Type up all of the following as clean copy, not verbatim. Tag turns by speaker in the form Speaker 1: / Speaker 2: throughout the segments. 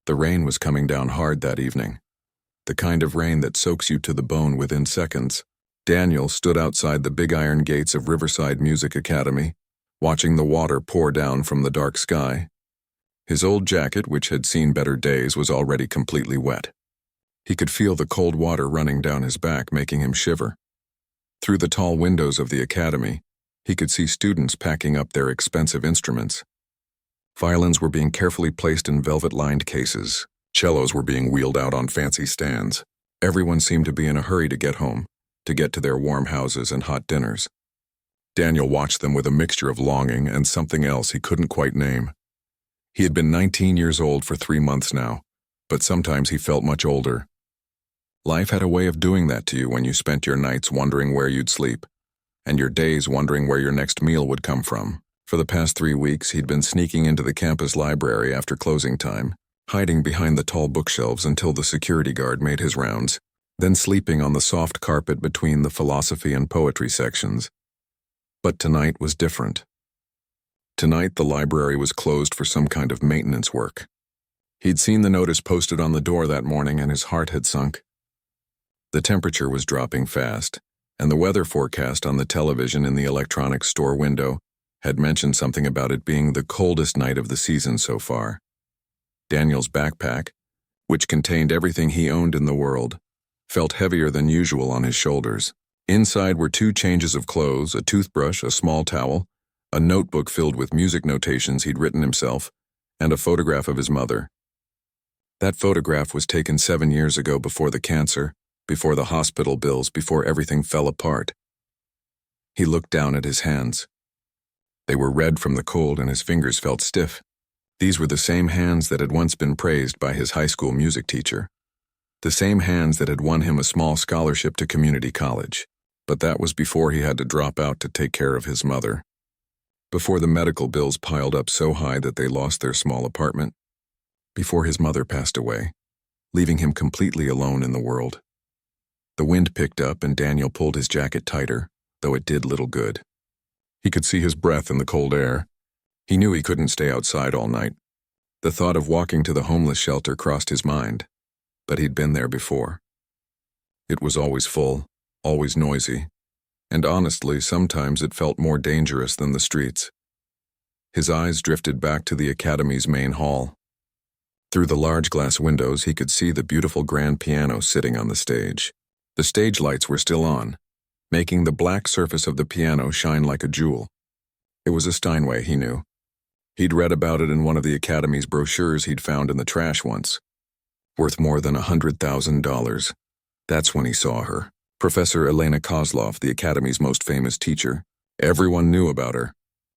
Speaker 1: The rain was coming down hard that evening, the kind of rain that soaks you to the bone within seconds. Daniel stood outside the big iron gates of Riverside Music Academy, watching the water pour down from the dark sky. His old jacket, which had seen better days, was already completely wet. He could feel the cold water running down his back, making him shiver. Through the tall windows of the academy, he could see students packing up their expensive instruments. Violins were being carefully placed in velvet-lined cases. Cellos were being wheeled out on fancy stands. Everyone seemed to be in a hurry to get home, to get to their warm houses and hot dinners. Daniel watched them with a mixture of longing and something else he couldn't quite name. He had been 19 years old for 3 months now, but sometimes he felt much older. Life had a way of doing that to you when you spent your nights wondering where you'd sleep, and your days wondering where your next meal would come from. For the past 3 weeks, he'd been sneaking into the campus library after closing time, hiding behind the tall bookshelves until the security guard made his rounds, then sleeping on the soft carpet between the philosophy and poetry sections. But tonight was different. Tonight, the library was closed for some kind of maintenance work. He'd seen the notice posted on the door that morning, and his heart had sunk. The temperature was dropping fast, and the weather forecast on the television in the electronics store window had mentioned something about it being the coldest night of the season so far. Daniel's backpack, which contained everything he owned in the world, felt heavier than usual on his shoulders. Inside were 2 changes of clothes, a toothbrush, a small towel, a notebook filled with music notations he'd written himself, and a photograph of his mother. That photograph was taken 7 years ago, before the cancer, before the hospital bills, before everything fell apart. He looked down at his hands. They were red from the cold, and his fingers felt stiff. These were the same hands that had once been praised by his high school music teacher. The same hands that had won him a small scholarship to community college. But that was before he had to drop out to take care of his mother. Before the medical bills piled up so high that they lost their small apartment. Before his mother passed away, leaving him completely alone in the world. The wind picked up, and Daniel pulled his jacket tighter, though it did little good. He could see his breath in the cold air. He knew he couldn't stay outside all night. The thought of walking to the homeless shelter crossed his mind, but he'd been there before. It was always full, always noisy, and honestly, sometimes it felt more dangerous than the streets. His eyes drifted back to the academy's main hall. Through the large glass windows, he could see the beautiful grand piano sitting on the stage. The stage lights were still on, making the black surface of the piano shine like a jewel. It was a Steinway, he knew. He'd read about it in one of the academy's brochures he'd found in the trash once. Worth more than $100,000. That's when he saw her. Professor Elena Kozlov, the academy's most famous teacher. Everyone knew about her.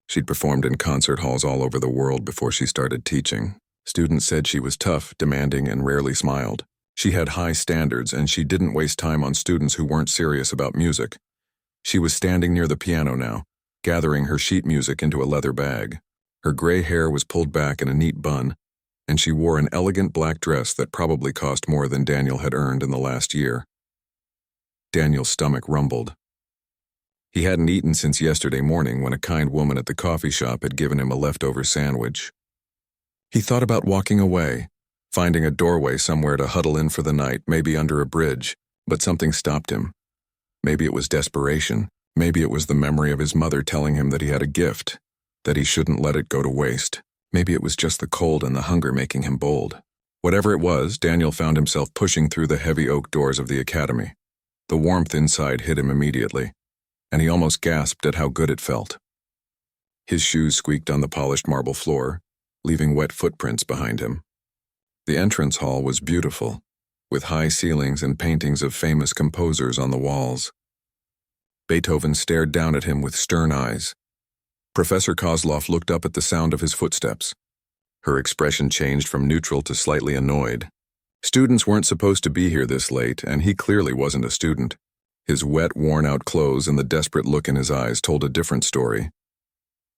Speaker 1: She'd performed in concert halls all over the world before she started teaching. Students said she was tough, demanding, and rarely smiled. She had high standards, and she didn't waste time on students who weren't serious about music. She was standing near the piano now, gathering her sheet music into a leather bag. Her gray hair was pulled back in a neat bun, and she wore an elegant black dress that probably cost more than Daniel had earned in the last year. Daniel's stomach rumbled. He hadn't eaten since yesterday morning, when a kind woman at the coffee shop had given him a leftover sandwich. He thought about walking away, finding a doorway somewhere to huddle in for the night, maybe under a bridge, but something stopped him. Maybe it was desperation. Maybe it was the memory of his mother telling him that he had a gift, that he shouldn't let it go to waste. Maybe it was just the cold and the hunger making him bold. Whatever it was, Daniel found himself pushing through the heavy oak doors of the academy. The warmth inside hit him immediately, and he almost gasped at how good it felt. His shoes squeaked on the polished marble floor, leaving wet footprints behind him. The entrance hall was beautiful, with high ceilings and paintings of famous composers on the walls. Beethoven stared down at him with stern eyes. Professor Kozlov looked up at the sound of his footsteps. Her expression changed from neutral to slightly annoyed. Students weren't supposed to be here this late, and he clearly wasn't a student. His wet, worn-out clothes and the desperate look in his eyes told a different story.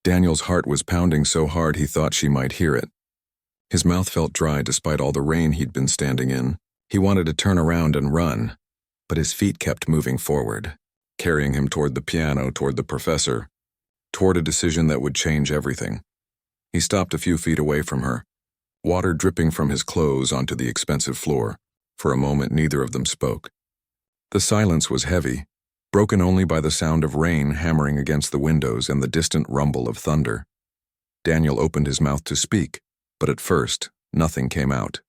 Speaker 1: Daniel's heart was pounding so hard he thought she might hear it. His mouth felt dry despite all the rain he'd been standing in. He wanted to turn around and run, but his feet kept moving forward, carrying him toward the piano, toward the professor, toward a decision that would change everything. He stopped a few feet away from her, water dripping from his clothes onto the expensive floor. For a moment, neither of them spoke. The silence was heavy, broken only by the sound of rain hammering against the windows and the distant rumble of thunder. Daniel opened his mouth to speak, but at first, nothing came out.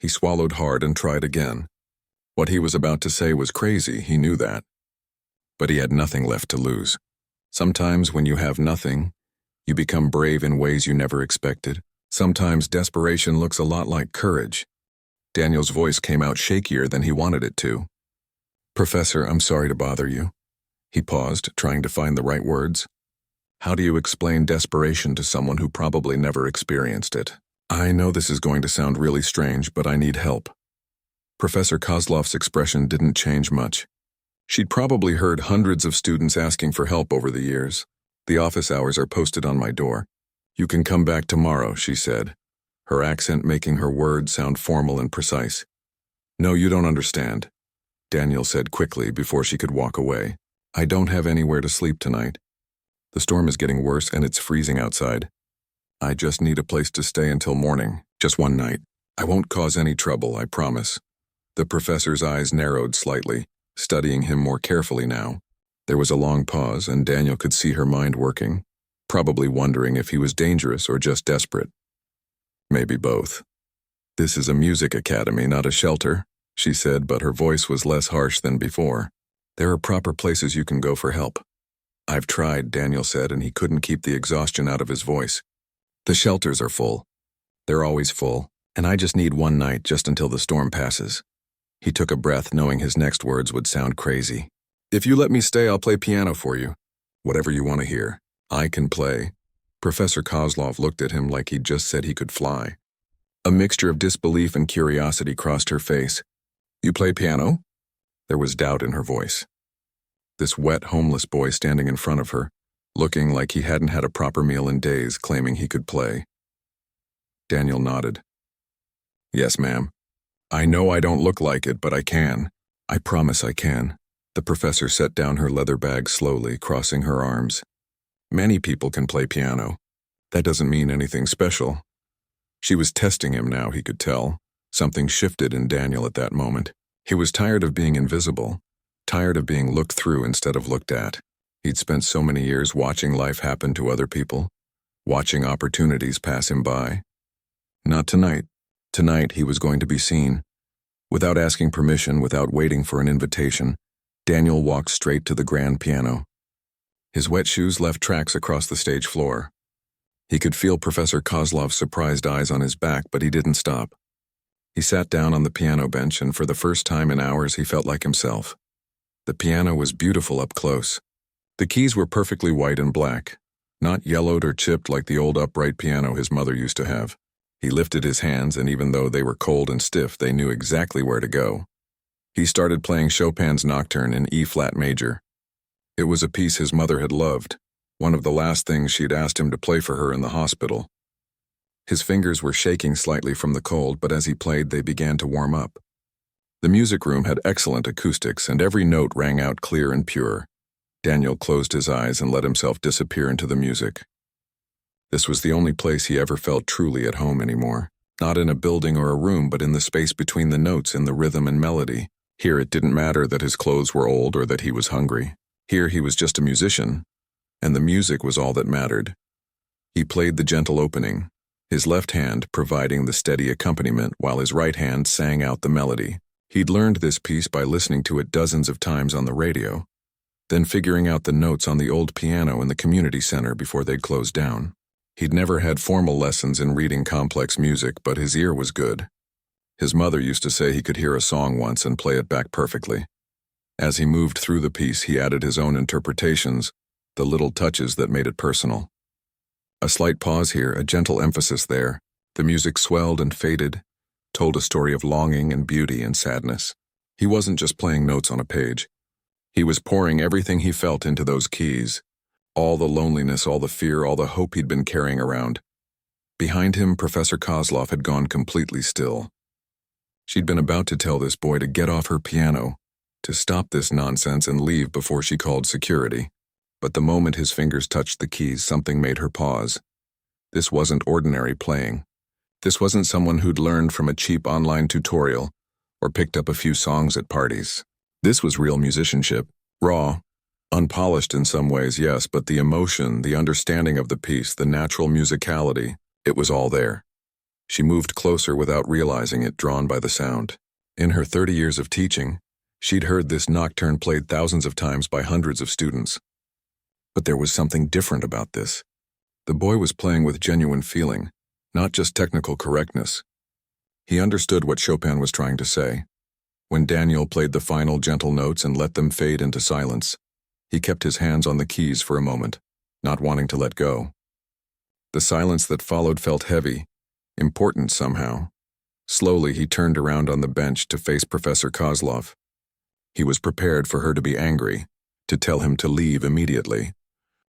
Speaker 1: He swallowed hard and tried again. What he was about to say was crazy, he knew that. But he had nothing left to lose. Sometimes when you have nothing, you become brave in ways you never expected. Sometimes desperation looks a lot like courage. Daniel's voice came out shakier than he wanted it to. "Professor, I'm sorry to bother you." He paused, trying to find the right words. "How do you explain desperation to someone who probably never experienced it? I know this is going to sound really strange, but I need help." Professor Kozlov's expression didn't change much. She'd probably heard hundreds of students asking for help over the years. "The office hours are posted on my door. You can come back tomorrow," she said, her accent making her words sound formal and precise. "No, you don't understand," Daniel said quickly before she could walk away. "I don't have anywhere to sleep tonight. The storm is getting worse and it's freezing outside. I just need a place to stay until morning, just one night. I won't cause any trouble, I promise." The professor's eyes narrowed slightly, studying him more carefully now. There was a long pause, and Daniel could see her mind working, probably wondering if he was dangerous or just desperate. Maybe both. "This is a music academy, not a shelter," she said, but her voice was less harsh than before. "There are proper places you can go for help." "I've tried," Daniel said, and he couldn't keep the exhaustion out of his voice. "The shelters are full. They're always full, and I just need one night just until the storm passes." He took a breath, knowing his next words would sound crazy. "If you let me stay, I'll play piano for you. Whatever you want to hear. I can play." Professor Kozlov looked at him like he'd just said he could fly. A mixture of disbelief and curiosity crossed her face. "You play piano?" There was doubt in her voice. This wet, homeless boy standing in front of her, looking like he hadn't had a proper meal in days, claiming he could play. Daniel nodded. "Yes, ma'am. I know I don't look like it, but I can. I promise I can." The professor set down her leather bag slowly, crossing her arms. "Many people can play piano. That doesn't mean anything special." She was testing him now, he could tell. Something shifted in Daniel at that moment. He was tired of being invisible, tired of being looked through instead of looked at. He'd spent so many years watching life happen to other people, watching opportunities pass him by. Not tonight. Tonight he was going to be seen. Without asking permission, without waiting for an invitation, Daniel walked straight to the grand piano. His wet shoes left tracks across the stage floor. He could feel Professor Kozlov's surprised eyes on his back, but he didn't stop. He sat down on the piano bench, and for the first time in hours he felt like himself. The piano was beautiful up close. The keys were perfectly white and black, not yellowed or chipped like the old upright piano his mother used to have. He lifted his hands, and even though they were cold and stiff, they knew exactly where to go. He started playing Chopin's Nocturne in E-flat major. It was a piece his mother had loved, one of the last things she'd asked him to play for her in the hospital. His fingers were shaking slightly from the cold, but as he played, they began to warm up. The music room had excellent acoustics, and every note rang out clear and pure. Daniel closed his eyes and let himself disappear into the music. This was the only place he ever felt truly at home anymore. Not in a building or a room, but in the space between the notes and the rhythm and melody. Here it didn't matter that his clothes were old or that he was hungry. Here he was just a musician, and the music was all that mattered. He played the gentle opening, his left hand providing the steady accompaniment while his right hand sang out the melody. He'd learned this piece by listening to it dozens of times on the radio, then figuring out the notes on the old piano in the community center before they'd closed down. He'd never had formal lessons in reading complex music, but his ear was good. His mother used to say he could hear a song once and play it back perfectly. As he moved through the piece, he added his own interpretations, the little touches that made it personal. A slight pause here, a gentle emphasis there. The music swelled and faded, told a story of longing and beauty and sadness. He wasn't just playing notes on a page. He was pouring everything he felt into those keys. All the loneliness, all the fear, all the hope he'd been carrying around. Behind him, Professor Kozlov had gone completely still. She'd been about to tell this boy to get off her piano, to stop this nonsense and leave before she called security. But the moment his fingers touched the keys, something made her pause. This wasn't ordinary playing. This wasn't someone who'd learned from a cheap online tutorial or picked up a few songs at parties. This was real musicianship, raw, unpolished in some ways, yes, but the emotion, the understanding of the piece, the natural musicality, it was all there. She moved closer without realizing it, drawn by the sound. In her 30 years of teaching, she'd heard this nocturne played thousands of times by hundreds of students. But there was something different about this. The boy was playing with genuine feeling, not just technical correctness. He understood what Chopin was trying to say. When Daniel played the final gentle notes and let them fade into silence, he kept his hands on the keys for a moment, not wanting to let go. The silence that followed felt heavy, important somehow. Slowly, he turned around on the bench to face Professor Kozlov. He was prepared for her to be angry, to tell him to leave immediately.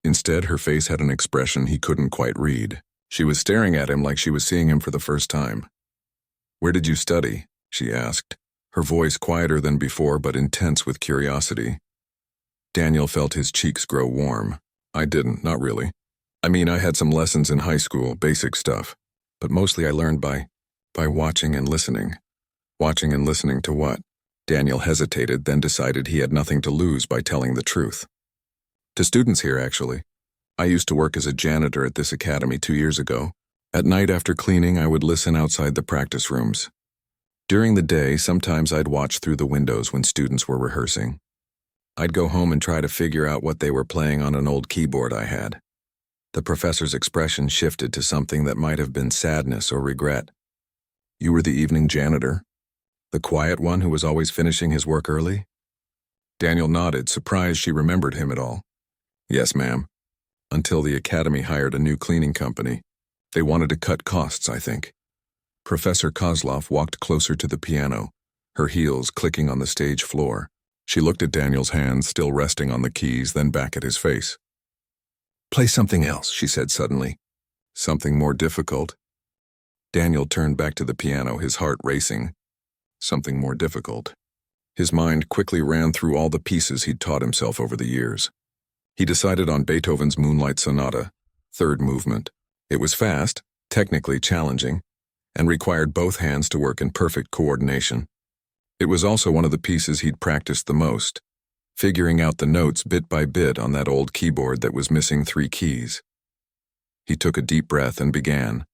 Speaker 1: Instead, her face had an expression he couldn't quite read. She was staring at him like she was seeing him for the first time. "Where did you study?" she asked, her voice quieter than before but intense with curiosity. Daniel felt his cheeks grow warm. "I didn't, not really. I mean, I had some lessons in high school, basic stuff, but mostly I learned by watching and listening." Watching and listening to what? Daniel hesitated, then decided he had nothing to lose by telling the truth. "To students here, actually. I used to work as a janitor at this academy 2 years ago. At night after cleaning, I would listen outside the practice rooms. During the day, sometimes I'd watch through the windows when students were rehearsing. I'd go home and try to figure out what they were playing on an old keyboard I had." The professor's expression shifted to something that might have been sadness or regret. "You were the evening janitor? The quiet one who was always finishing his work early?" Daniel nodded, surprised she remembered him at all. "Yes, ma'am. Until the academy hired a new cleaning company. They wanted to cut costs, I think." Professor Kozlov walked closer to the piano, her heels clicking on the stage floor. She looked at Daniel's hands still resting on the keys, then back at his face. "Play something else," she said suddenly. "Something more difficult?" Daniel turned back to the piano, his heart racing. Something more difficult. His mind quickly ran through all the pieces he'd taught himself over the years. He decided on Beethoven's Moonlight Sonata, third movement. It was fast, technically challenging, and required both hands to work in perfect coordination. It was also one of the pieces he'd practiced the most, figuring out the notes bit by bit on that old keyboard that was missing 3 keys. He took a deep breath and began.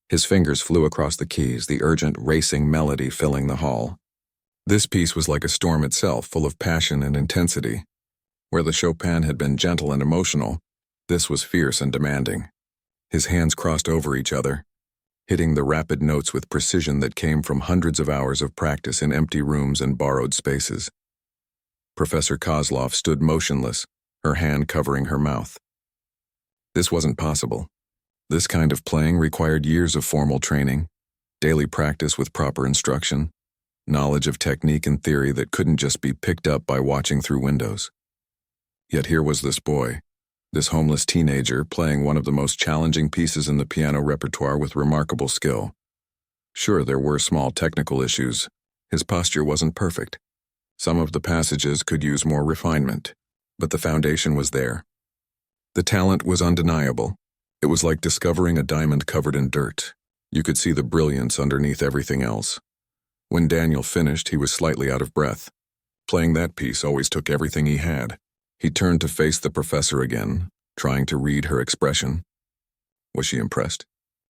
Speaker 1: His fingers flew across the keys, the urgent, racing melody filling the hall. This piece was like a storm itself, full of passion and intensity. Where the Chopin had been gentle and emotional, this was fierce and demanding. His hands crossed over each other, hitting the rapid notes with precision that came from hundreds of hours of practice in empty rooms and borrowed spaces. Professor Kozlov stood motionless, her hand covering her mouth. This wasn't possible. This kind of playing required years of formal training, daily practice with proper instruction, knowledge of technique and theory that couldn't just be picked up by watching through windows. Yet here was this boy, this homeless teenager, playing one of the most challenging pieces in the piano repertoire with remarkable skill. Sure, there were small technical issues. His posture wasn't perfect. Some of the passages could use more refinement, but the foundation was there. The talent was undeniable. It was like discovering a diamond covered in dirt. You could see the brilliance underneath everything else. When Daniel finished, he was slightly out of breath. Playing that piece always took everything he had. He turned to face the professor again, trying to read her expression. Was she impressed?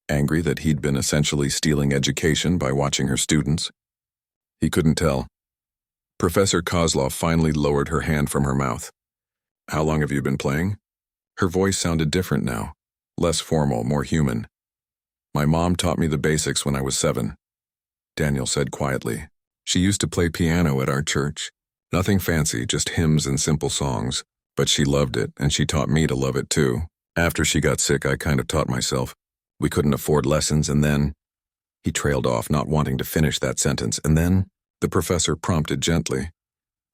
Speaker 1: Angry that he'd been essentially stealing education by watching her students? He couldn't tell. Professor Kozlov finally lowered her hand from her mouth. "How long have you been playing?" Her voice sounded different now, less formal, more human. "My mom taught me the basics when I was 7. Daniel said quietly. "She used to play piano at our church. Nothing fancy, just hymns and simple songs. But she loved it, and she taught me to love it too. After she got sick, I kind of taught myself. We couldn't afford lessons, and then—" He trailed off, not wanting to finish that sentence. "And then?" the professor prompted gently.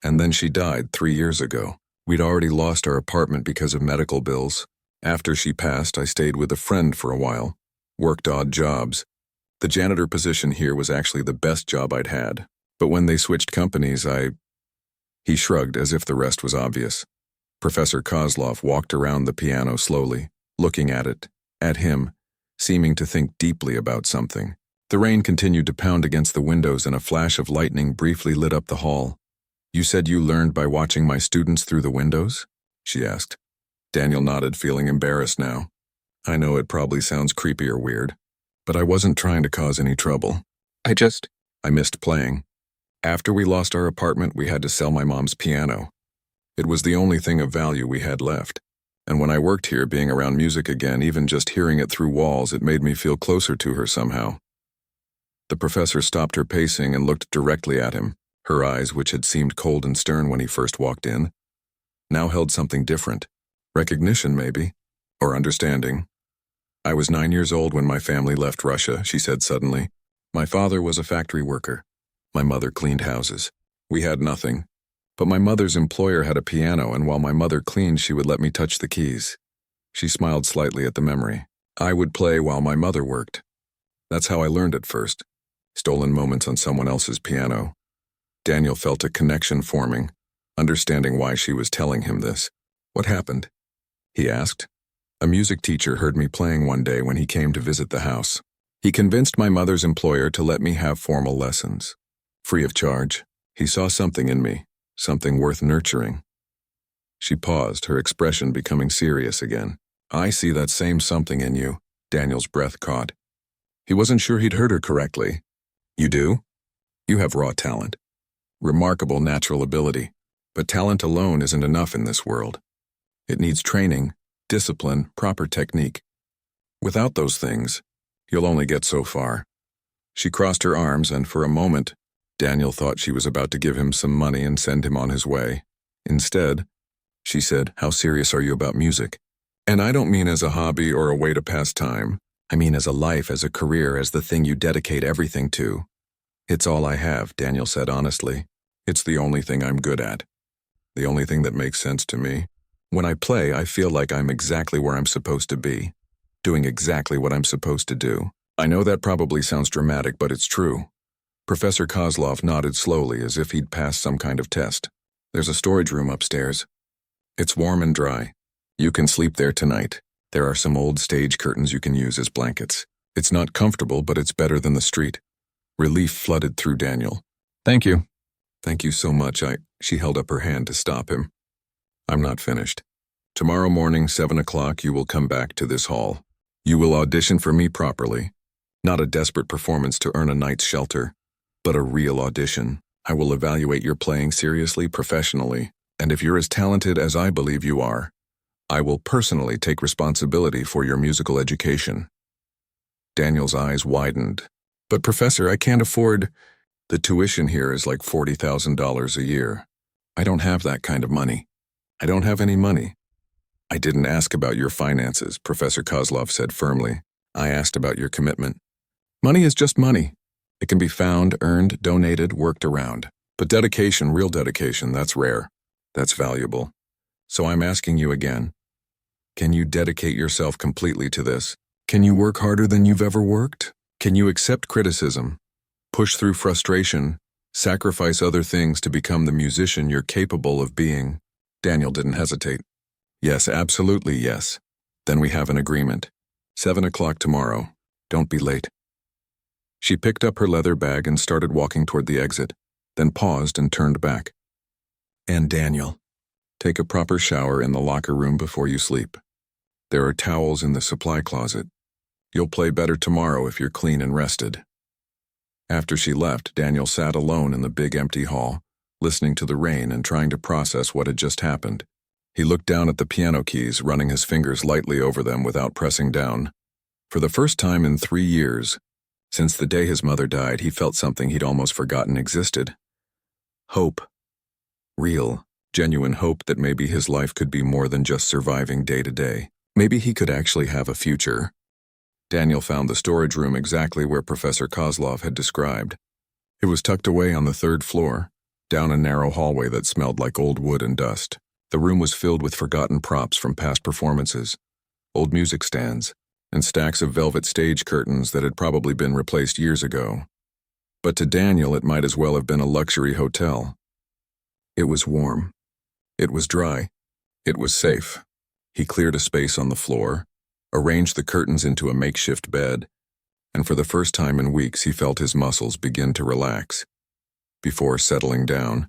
Speaker 1: "And then she died 3 years ago. We'd already lost our apartment because of medical bills. After she passed, I stayed with a friend for a while, worked odd jobs. The janitor position here was actually the best job I'd had. But when they switched companies, He shrugged as if the rest was obvious. Professor Kozlov walked around the piano slowly, looking at it, at him, seeming to think deeply about something. The rain continued to pound against the windows and a flash of lightning briefly lit up the hall. "You said you learned by watching my students through the windows?" she asked. Daniel nodded, feeling embarrassed now. "I know it probably sounds creepy or weird, but I wasn't trying to cause any trouble. I missed playing. After we lost our apartment, we had to sell my mom's piano. It was the only thing of value we had left. And when I worked here, being around music again, even just hearing it through walls, it made me feel closer to her somehow." The professor stopped her pacing and looked directly at him. Her eyes, which had seemed cold and stern when he first walked in, now held something different. Recognition, maybe, or understanding. "I was 9 years old when my family left Russia," she said suddenly. "My father was a factory worker. My mother cleaned houses. We had nothing. But my mother's employer had a piano, and while my mother cleaned, she would let me touch the keys." She smiled slightly at the memory. "I would play while my mother worked. That's how I learned at first. Stolen moments on someone else's piano." Daniel felt a connection forming, understanding why she was telling him this. "What happened?" he asked. "A music teacher heard me playing one day when he came to visit the house. He convinced my mother's employer to let me have formal lessons. Free of charge. He saw something in me, something worth nurturing." She paused, her expression becoming serious again. "I see that same something in you," Daniel's breath caught. He wasn't sure he'd heard her correctly. "You do? You have raw talent. Remarkable natural ability. But talent alone isn't enough in this world. It needs training, discipline, proper technique. Without those things, you'll only get so far." She crossed her arms, and for a moment, Daniel thought she was about to give him some money and send him on his way. Instead, she said, "How serious are you about music?" "And I don't mean as a hobby or a way to pass time. I mean as a life, as a career, as the thing you dedicate everything to." "It's all I have," Daniel said honestly. "It's the only thing I'm good at. The only thing that makes sense to me. When I play, I feel like I'm exactly where I'm supposed to be, doing exactly what I'm supposed to do. I know that probably sounds dramatic, but it's true." Professor Kozlov nodded slowly as if he'd passed some kind of test. "There's a storage room upstairs. It's warm and dry. You can sleep there tonight. There are some old stage curtains you can use as blankets. It's not comfortable, but it's better than the street." Relief flooded through Daniel. "Thank you." "Thank you so much. She held up her hand to stop him. "I'm not finished. Tomorrow morning, 7 o'clock, you will come back to this hall. You will audition for me properly. Not a desperate performance to earn a night's shelter, but a real audition. I will evaluate your playing seriously, professionally, and if you're as talented as I believe you are, I will personally take responsibility for your musical education." Daniel's eyes widened. "But Professor, I can't afford—" "The tuition here is like $40,000 a year. I don't have that kind of money. I don't have any money." "I didn't ask about your finances," Professor Kozlov said firmly. "I asked about your commitment. Money is just money. It can be found, earned, donated, worked around. But dedication, real dedication, that's rare. That's valuable. So I'm asking you again. Can you dedicate yourself completely to this? Can you work harder than you've ever worked? Can you accept criticism, push through frustration, sacrifice other things to become the musician you're capable of being?" Daniel didn't hesitate. "Yes, absolutely yes. Then we have an agreement. 7 o'clock tomorrow. Don't be late." She picked up her leather bag and started walking toward the exit, then paused and turned back. "And Daniel, take a proper shower in the locker room before you sleep. There are towels in the supply closet. You'll play better tomorrow if you're clean and rested." After she left, Daniel sat alone in the big empty hall, listening to the rain and trying to process what had just happened. He looked down at the piano keys, running his fingers lightly over them without pressing down. For the first time in 3 years, since the day his mother died, he felt something he'd almost forgotten existed. Hope. Real, genuine hope that maybe his life could be more than just surviving day to day. Maybe he could actually have a future. Daniel found the storage room exactly where Professor Kozlov had described. It was tucked away on the 3rd floor, down a narrow hallway that smelled like old wood and dust. The room was filled with forgotten props from past performances, old music stands, and stacks of velvet stage curtains that had probably been replaced years ago. But to Daniel, it might as well have been a luxury hotel. It was warm. It was dry. It was safe. He cleared a space on the floor, arranged the curtains into a makeshift bed, and for the first time in weeks he felt his muscles begin to relax. Before settling down,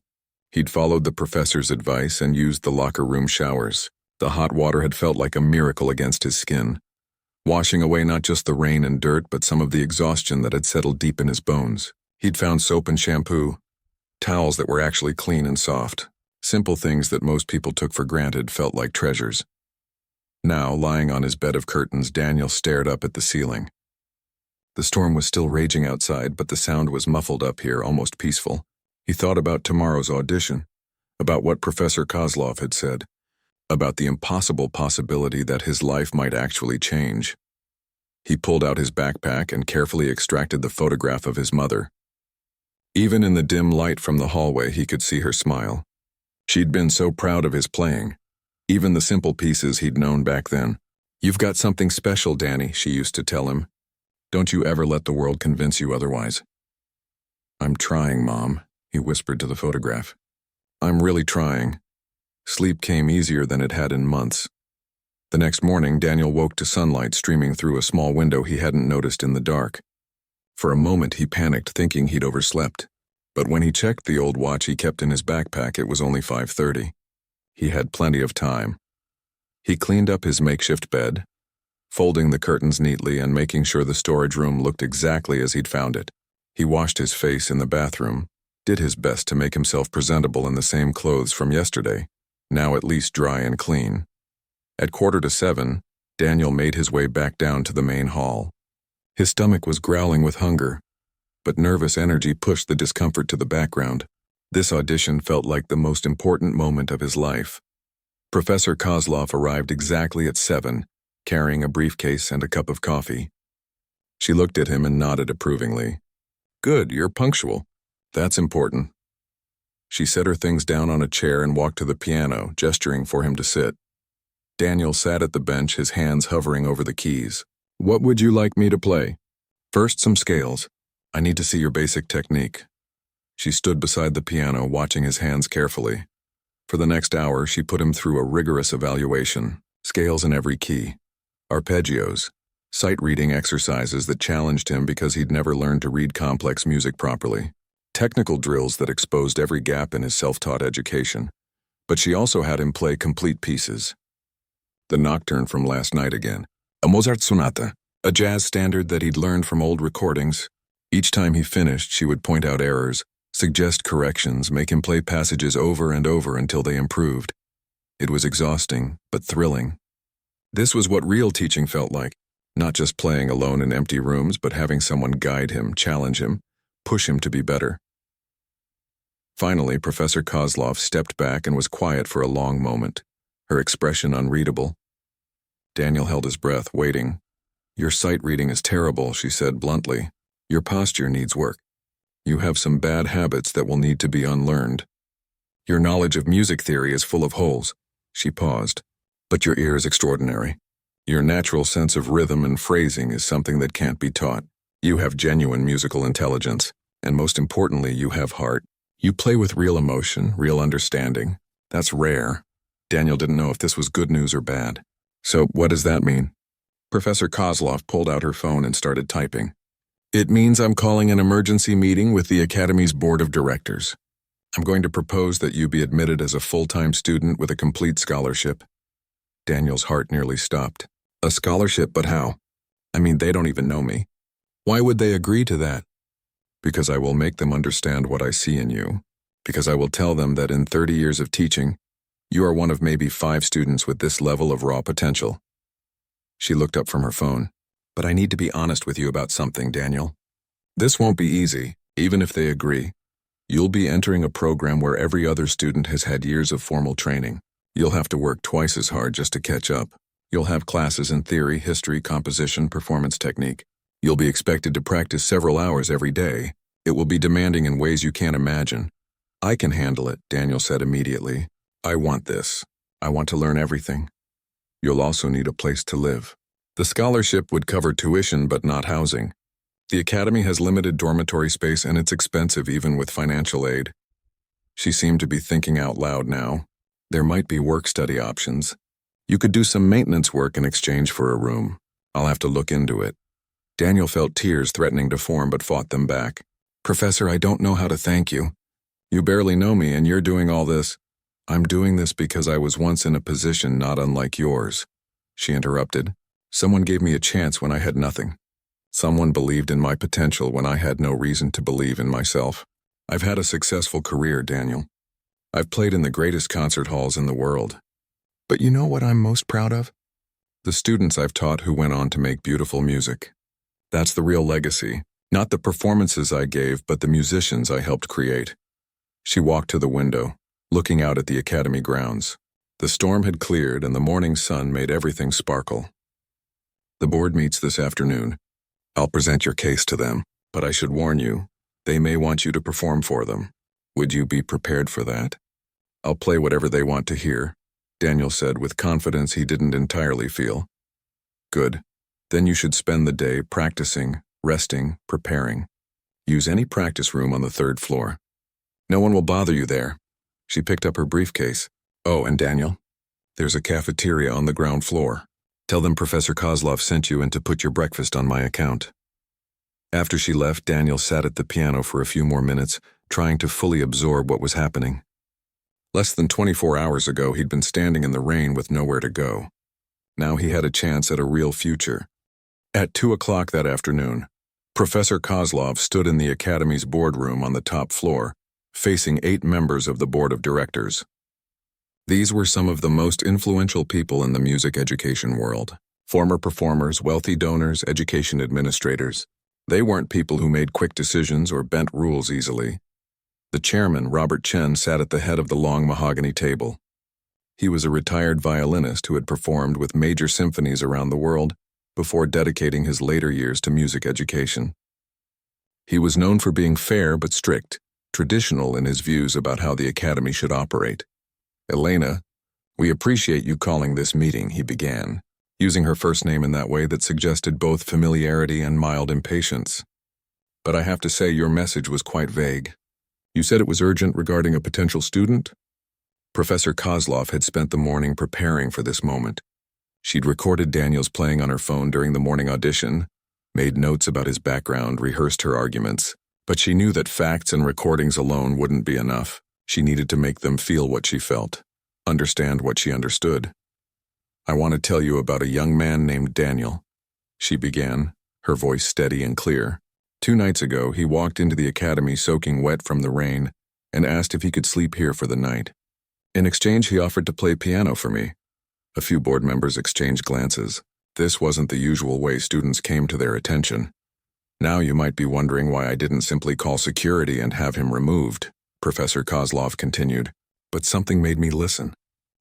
Speaker 1: he'd followed the professor's advice and used the locker room showers. The hot water had felt like a miracle against his skin, washing away not just the rain and dirt but some of the exhaustion that had settled deep in his bones. He'd found soap and shampoo, towels that were actually clean and soft. Simple things that most people took for granted felt like treasures. Now, lying on his bed of curtains, Daniel stared up at the ceiling. The storm was still raging outside, but the sound was muffled up here, almost peaceful. He thought about tomorrow's audition, about what Professor Kozlov had said, about the impossible possibility that his life might actually change. He pulled out his backpack and carefully extracted the photograph of his mother. Even in the dim light from the hallway, he could see her smile. She'd been so proud of his playing, even the simple pieces he'd known back then. "You've got something special, Danny," she used to tell him. "Don't you ever let the world convince you otherwise." "I'm trying, Mom," he whispered to the photograph. "I'm really trying." Sleep came easier than it had in months. The next morning, Daniel woke to sunlight streaming through a small window he hadn't noticed in the dark. For a moment, he panicked, thinking he'd overslept. But when he checked the old watch he kept in his backpack, it was only 5:30. He had plenty of time. He cleaned up his makeshift bed, folding the curtains neatly and making sure the storage room looked exactly as he'd found it. He washed his face in the bathroom, did his best to make himself presentable in the same clothes from yesterday, now at least dry and clean. At 6:45, Daniel made his way back down to the main hall. His stomach was growling with hunger, but nervous energy pushed the discomfort to the background. This audition felt like the most important moment of his life. Professor Kozlov arrived exactly at 7, carrying a briefcase and a cup of coffee. She looked at him and nodded approvingly. "Good, you're punctual. That's important." She set her things down on a chair and walked to the piano, gesturing for him to sit. Daniel sat at the bench, his hands hovering over the keys. "What would you like me to play?" "First, some scales. I need to see your basic technique." She stood beside the piano, watching his hands carefully. For the next hour, she put him through a rigorous evaluation, scales in every key, arpeggios, sight-reading exercises that challenged him because he'd never learned to read complex music properly, technical drills that exposed every gap in his self-taught education. But she also had him play complete pieces. The Nocturne from last night again, a Mozart sonata, a jazz standard that he'd learned from old recordings. Each time he finished, she would point out errors, suggest corrections, make him play passages over and over until they improved. It was exhausting, but thrilling. This was what real teaching felt like, not just playing alone in empty rooms, but having someone guide him, challenge him, push him to be better. Finally, Professor Kozlov stepped back and was quiet for a long moment, her expression unreadable. Daniel held his breath, waiting. "Your sight reading is terrible," she said bluntly. "Your posture needs work. You have some bad habits that will need to be unlearned. Your knowledge of music theory is full of holes." She paused. "But your ear is extraordinary. Your natural sense of rhythm and phrasing is something that can't be taught. You have genuine musical intelligence, and most importantly, you have heart. You play with real emotion, real understanding. That's rare." Daniel didn't know if this was good news or bad. "So, what does that mean?" Professor Kozlov pulled out her phone and started typing. "It means I'm calling an emergency meeting with the Academy's Board of Directors. I'm going to propose that you be admitted as a full-time student with a complete scholarship." Daniel's heart nearly stopped. "A scholarship, but how? I mean, they don't even know me. Why would they agree to that?" "Because I will make them understand what I see in you. Because I will tell them that in 30 years of teaching, you are one of maybe 5 students with this level of raw potential." She looked up from her phone. "But I need to be honest with you about something, Daniel. This won't be easy, even if they agree. You'll be entering a program where every other student has had years of formal training. You'll have to work twice as hard just to catch up. You'll have classes in theory, history, composition, performance technique. You'll be expected to practice several hours every day. It will be demanding in ways you can't imagine." "I can handle it," Daniel said immediately. "I want this. I want to learn everything. You'll also need a place to live." The scholarship would cover tuition but not housing. The Academy has limited dormitory space and it's expensive even with financial aid. She seemed to be thinking out loud now. There might be work-study options. You could do some maintenance work in exchange for a room. I'll have to look into it. Daniel felt tears threatening to form but fought them back. Professor, I don't know how to thank you. You barely know me and you're doing all this. I'm doing this because I was once in a position not unlike yours. She interrupted. Someone gave me a chance when I had nothing. Someone believed in my potential when I had no reason to believe in myself. I've had a successful career, Daniel. I've played in the greatest concert halls in the world. But you know what I'm most proud of? The students I've taught who went on to make beautiful music. That's the real legacy, not the performances I gave, but the musicians I helped create. She walked to the window, looking out at the academy grounds. The storm had cleared and the morning sun made everything sparkle. The board meets this afternoon. I'll present your case to them, but I should warn you, they may want you to perform for them. Would you be prepared for that? I'll play whatever they want to hear, Daniel said with confidence he didn't entirely feel. Good. Then you should spend the day practicing, resting, preparing. Use any practice room on the 3rd floor. No one will bother you there. She picked up her briefcase. Oh, and Daniel, there's a cafeteria on the ground floor. Tell them Professor Kozlov sent you and to put your breakfast on my account. After she left, Daniel sat at the piano for a few more minutes, trying to fully absorb what was happening. Less than 24 hours ago, he'd been standing in the rain with nowhere to go. Now he had a chance at a real future. At 2 o'clock that afternoon, Professor Kozlov stood in the Academy's boardroom on the top floor, facing 8 members of the board of directors. These were some of the most influential people in the music education world. Former performers, wealthy donors, education administrators. They weren't people who made quick decisions or bent rules easily. The chairman, Robert Chen, sat at the head of the long mahogany table. He was a retired violinist who had performed with major symphonies around the world before dedicating his later years to music education. He was known for being fair but strict, traditional in his views about how the academy should operate. Elena, we appreciate you calling this meeting, he began, using her first name in that way that suggested both familiarity and mild impatience. But I have to say your message was quite vague. You said it was urgent regarding a potential student? Professor Kozlov had spent the morning preparing for this moment. She'd recorded Daniel's playing on her phone during the morning audition, made notes about his background, rehearsed her arguments, but she knew that facts and recordings alone wouldn't be enough. She needed to make them feel what she felt, understand what she understood. I want to tell you about a young man named Daniel, she began, her voice steady and clear. 2 nights ago, he walked into the academy soaking wet from the rain and asked if he could sleep here for the night. In exchange, he offered to play piano for me. A few board members exchanged glances. This wasn't the usual way students came to their attention. Now you might be wondering why I didn't simply call security and have him removed, Professor Kozlov continued. But something made me listen.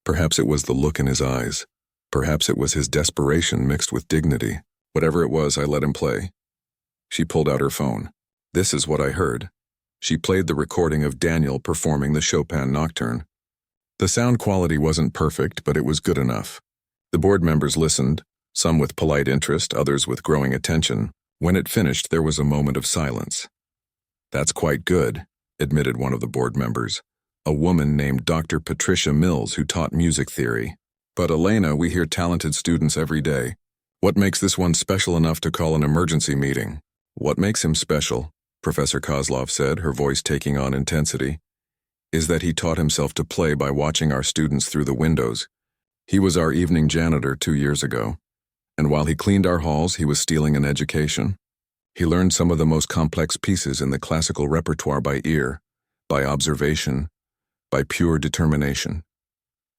Speaker 1: Perhaps it was the look in his eyes. Perhaps it was his desperation mixed with dignity. Whatever it was, I let him play. She pulled out her phone. This is what I heard. She played the recording of Daniel performing the Chopin Nocturne. The sound quality wasn't perfect, but it was good enough. The board members listened, some with polite interest, others with growing attention. When it finished, there was a moment of silence. That's quite good, admitted one of the board members, a woman named Dr. Patricia Mills who taught music theory. But Elena, we hear talented students every day. What makes this one special enough to call an emergency meeting? What makes him special, Professor Kozlov said, her voice taking on intensity, is that he taught himself to play by watching our students through the windows. He was our evening janitor 2 years ago, and while he cleaned our halls, he was stealing an education. He learned some of the most complex pieces in the classical repertoire by ear, by observation, by pure determination.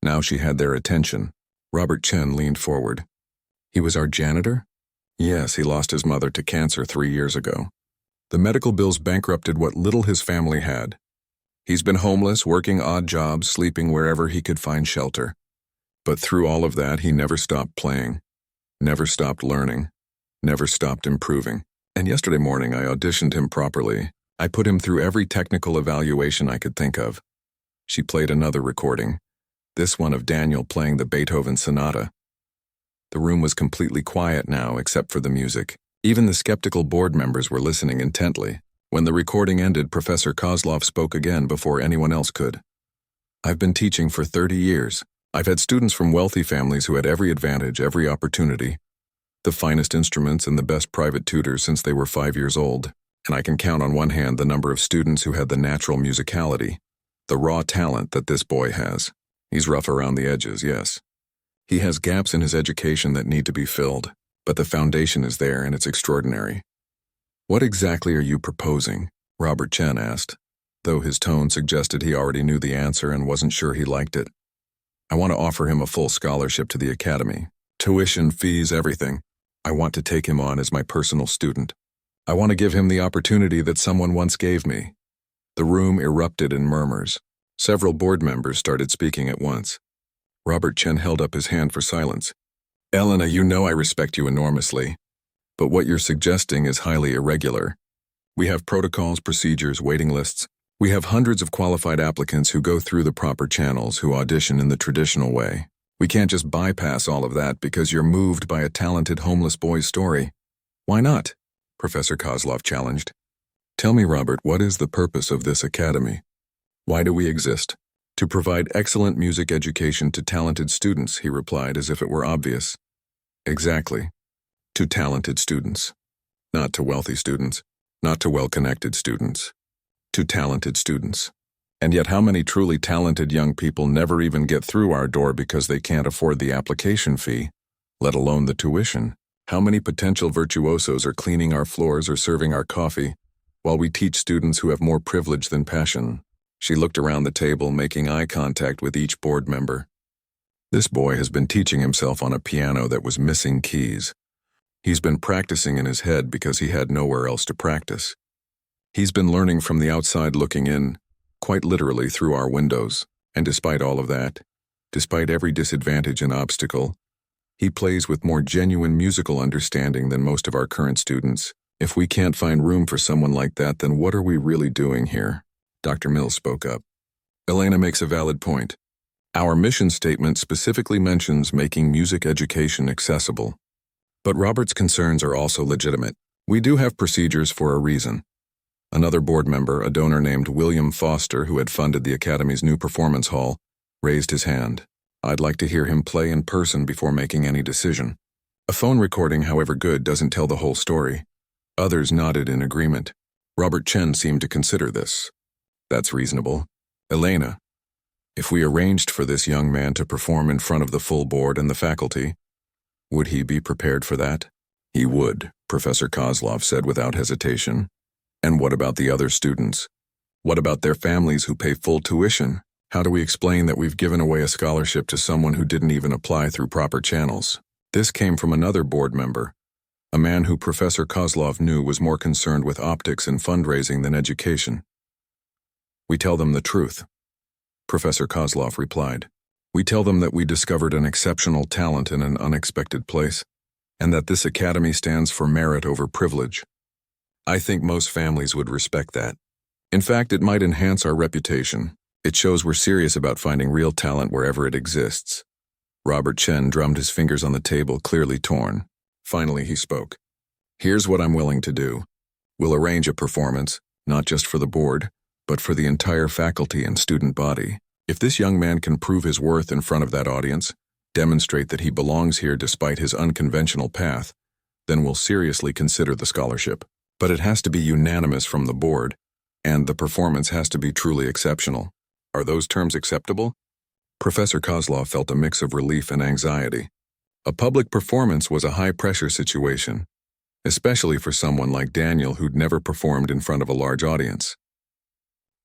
Speaker 1: Now she had their attention. Robert Chen leaned forward. He was our janitor? Yes, he lost his mother to cancer 3 years ago. The medical bills bankrupted what little his family had. He's been homeless, working odd jobs, sleeping wherever he could find shelter. But through all of that, he never stopped playing, never stopped learning, never stopped improving. And yesterday morning, I auditioned him properly. I put him through every technical evaluation I could think of. She played another recording, this one of Daniel playing the Beethoven Sonata. The room was completely quiet now, except for the music. Even the skeptical board members were listening intently. When the recording ended, Professor Kozlov spoke again before anyone else could. I've been teaching for 30 years. I've had students from wealthy families who had every advantage, every opportunity, the finest instruments and the best private tutors since they were 5 years old, and I can count on one hand the number of students who had the natural musicality, the raw talent that this boy has. He's rough around the edges, yes. He has gaps in his education that need to be filled, but the foundation is there and it's extraordinary. What exactly are you proposing? Robert Chen asked, though his tone suggested he already knew the answer and wasn't sure he liked it. I want to offer him a full scholarship to the academy. Tuition, fees, everything. I want to take him on as my personal student. I want to give him the opportunity that someone once gave me. The room erupted in murmurs. Several board members started speaking at once. Robert Chen held up his hand for silence. Elena, you know I respect you enormously, but what you're suggesting is highly irregular. We have protocols, procedures, waiting lists. We have hundreds of qualified applicants who go through the proper channels, who audition in the traditional way. We can't just bypass all of that because you're moved by a talented homeless boy's story. Why not? Professor Kozlov challenged. Tell me, Robert, what is the purpose of this academy? Why do we exist? To provide excellent music education to talented students, he replied as if it were obvious. Exactly. To talented students. Not to wealthy students. Not to well-connected students. To talented students. And yet how many truly talented young people never even get through our door because they can't afford the application fee, let alone the tuition? How many potential virtuosos are cleaning our floors or serving our coffee, while we teach students who have more privilege than passion? She looked around the table, making eye contact with each board member. This boy has been teaching himself on a piano that was missing keys. He's been practicing in his head because he had nowhere else to practice. He's been learning from the outside looking in, quite literally through our windows, and despite all of that, despite every disadvantage and obstacle, he plays with more genuine musical understanding than most of our current students. If we can't find room for someone like that, then what are we really doing here? Dr. Mills spoke up. Elena makes a valid point. Our mission statement specifically mentions making music education accessible. But Robert's concerns are also legitimate. We do have procedures for a reason. Another board member, a donor named William Foster, who had funded the Academy's new performance hall, raised his hand. I'd like to hear him play in person before making any decision. A phone recording, however good, doesn't tell the whole story. Others nodded in agreement. Robert Chen seemed to consider this. That's reasonable. Elena, if we arranged for this young man to perform in front of the full board and the faculty, would he be prepared for that? He would, Professor Kozlov said without hesitation. And what about the other students? What about their families who pay full tuition? How do we explain that we've given away a scholarship to someone who didn't even apply through proper channels? This came from another board member, a man who Professor Kozlov knew was more concerned with optics and fundraising than education. We tell them the truth, Professor Kozlov replied. We tell them that we discovered an exceptional talent in an unexpected place, and that this academy stands for merit over privilege. I think most families would respect that. In fact, it might enhance our reputation. It shows we're serious about finding real talent wherever it exists. Robert Chen drummed his fingers on the table, clearly torn. Finally, he spoke. Here's what I'm willing to do. We'll arrange a performance, not just for the board, but for the entire faculty and student body. If this young man can prove his worth in front of that audience, demonstrate that he belongs here despite his unconventional path, then we'll seriously consider the scholarship. But it has to be unanimous from the board, and the performance has to be truly exceptional. Are those terms acceptable? Professor Kozlov felt a mix of relief and anxiety. A public performance was a high-pressure situation, especially for someone like Daniel who'd never performed in front of a large audience.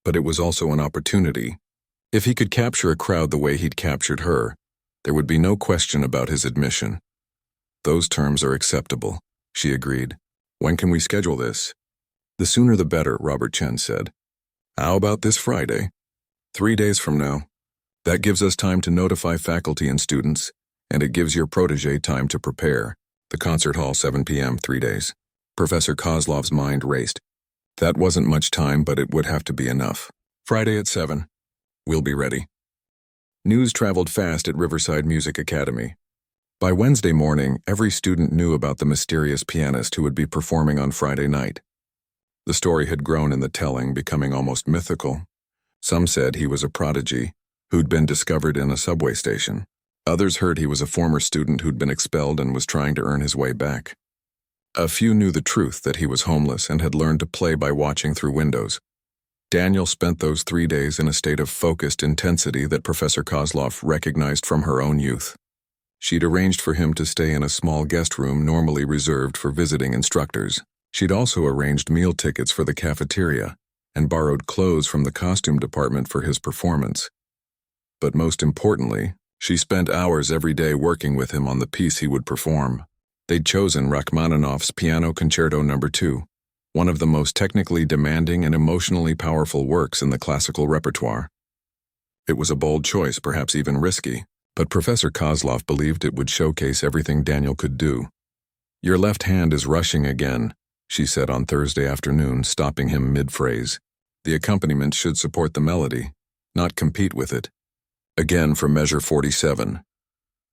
Speaker 1: But it was also an opportunity. If he could capture a crowd the way he'd captured her, there would be no question about his admission. Those terms are acceptable, she agreed. When can we schedule this? The sooner the better, Robert Chen said. How about this Friday? 3 days from now. That gives us time to notify faculty and students, and it gives your protege time to prepare. The concert hall, 7 p.m., 3 days. Professor Kozlov's mind raced. That wasn't much time, but it would have to be enough. Friday at 7. We'll be ready. News traveled fast at Riverside Music Academy. By Wednesday morning, every student knew about the mysterious pianist who would be performing on Friday night. The story had grown in the telling, becoming almost mythical. Some said he was a prodigy, who'd been discovered in a subway station. Others heard he was a former student who'd been expelled and was trying to earn his way back. A few knew the truth that he was homeless and had learned to play by watching through windows. Daniel spent those 3 days in a state of focused intensity that Professor Kozlov recognized from her own youth. She'd arranged for him to stay in a small guest room normally reserved for visiting instructors. She'd also arranged meal tickets for the cafeteria and borrowed clothes from the costume department for his performance. But most importantly, she spent hours every day working with him on the piece he would perform. They'd chosen Rachmaninoff's Piano Concerto No. 2, one of the most technically demanding and emotionally powerful works in the classical repertoire. It was a bold choice, perhaps even risky, but Professor Kozlov believed it would showcase everything Daniel could do. "Your left hand is rushing again," she said on Thursday afternoon, stopping him mid-phrase. "The accompaniment should support the melody, not compete with it." Again from measure 47.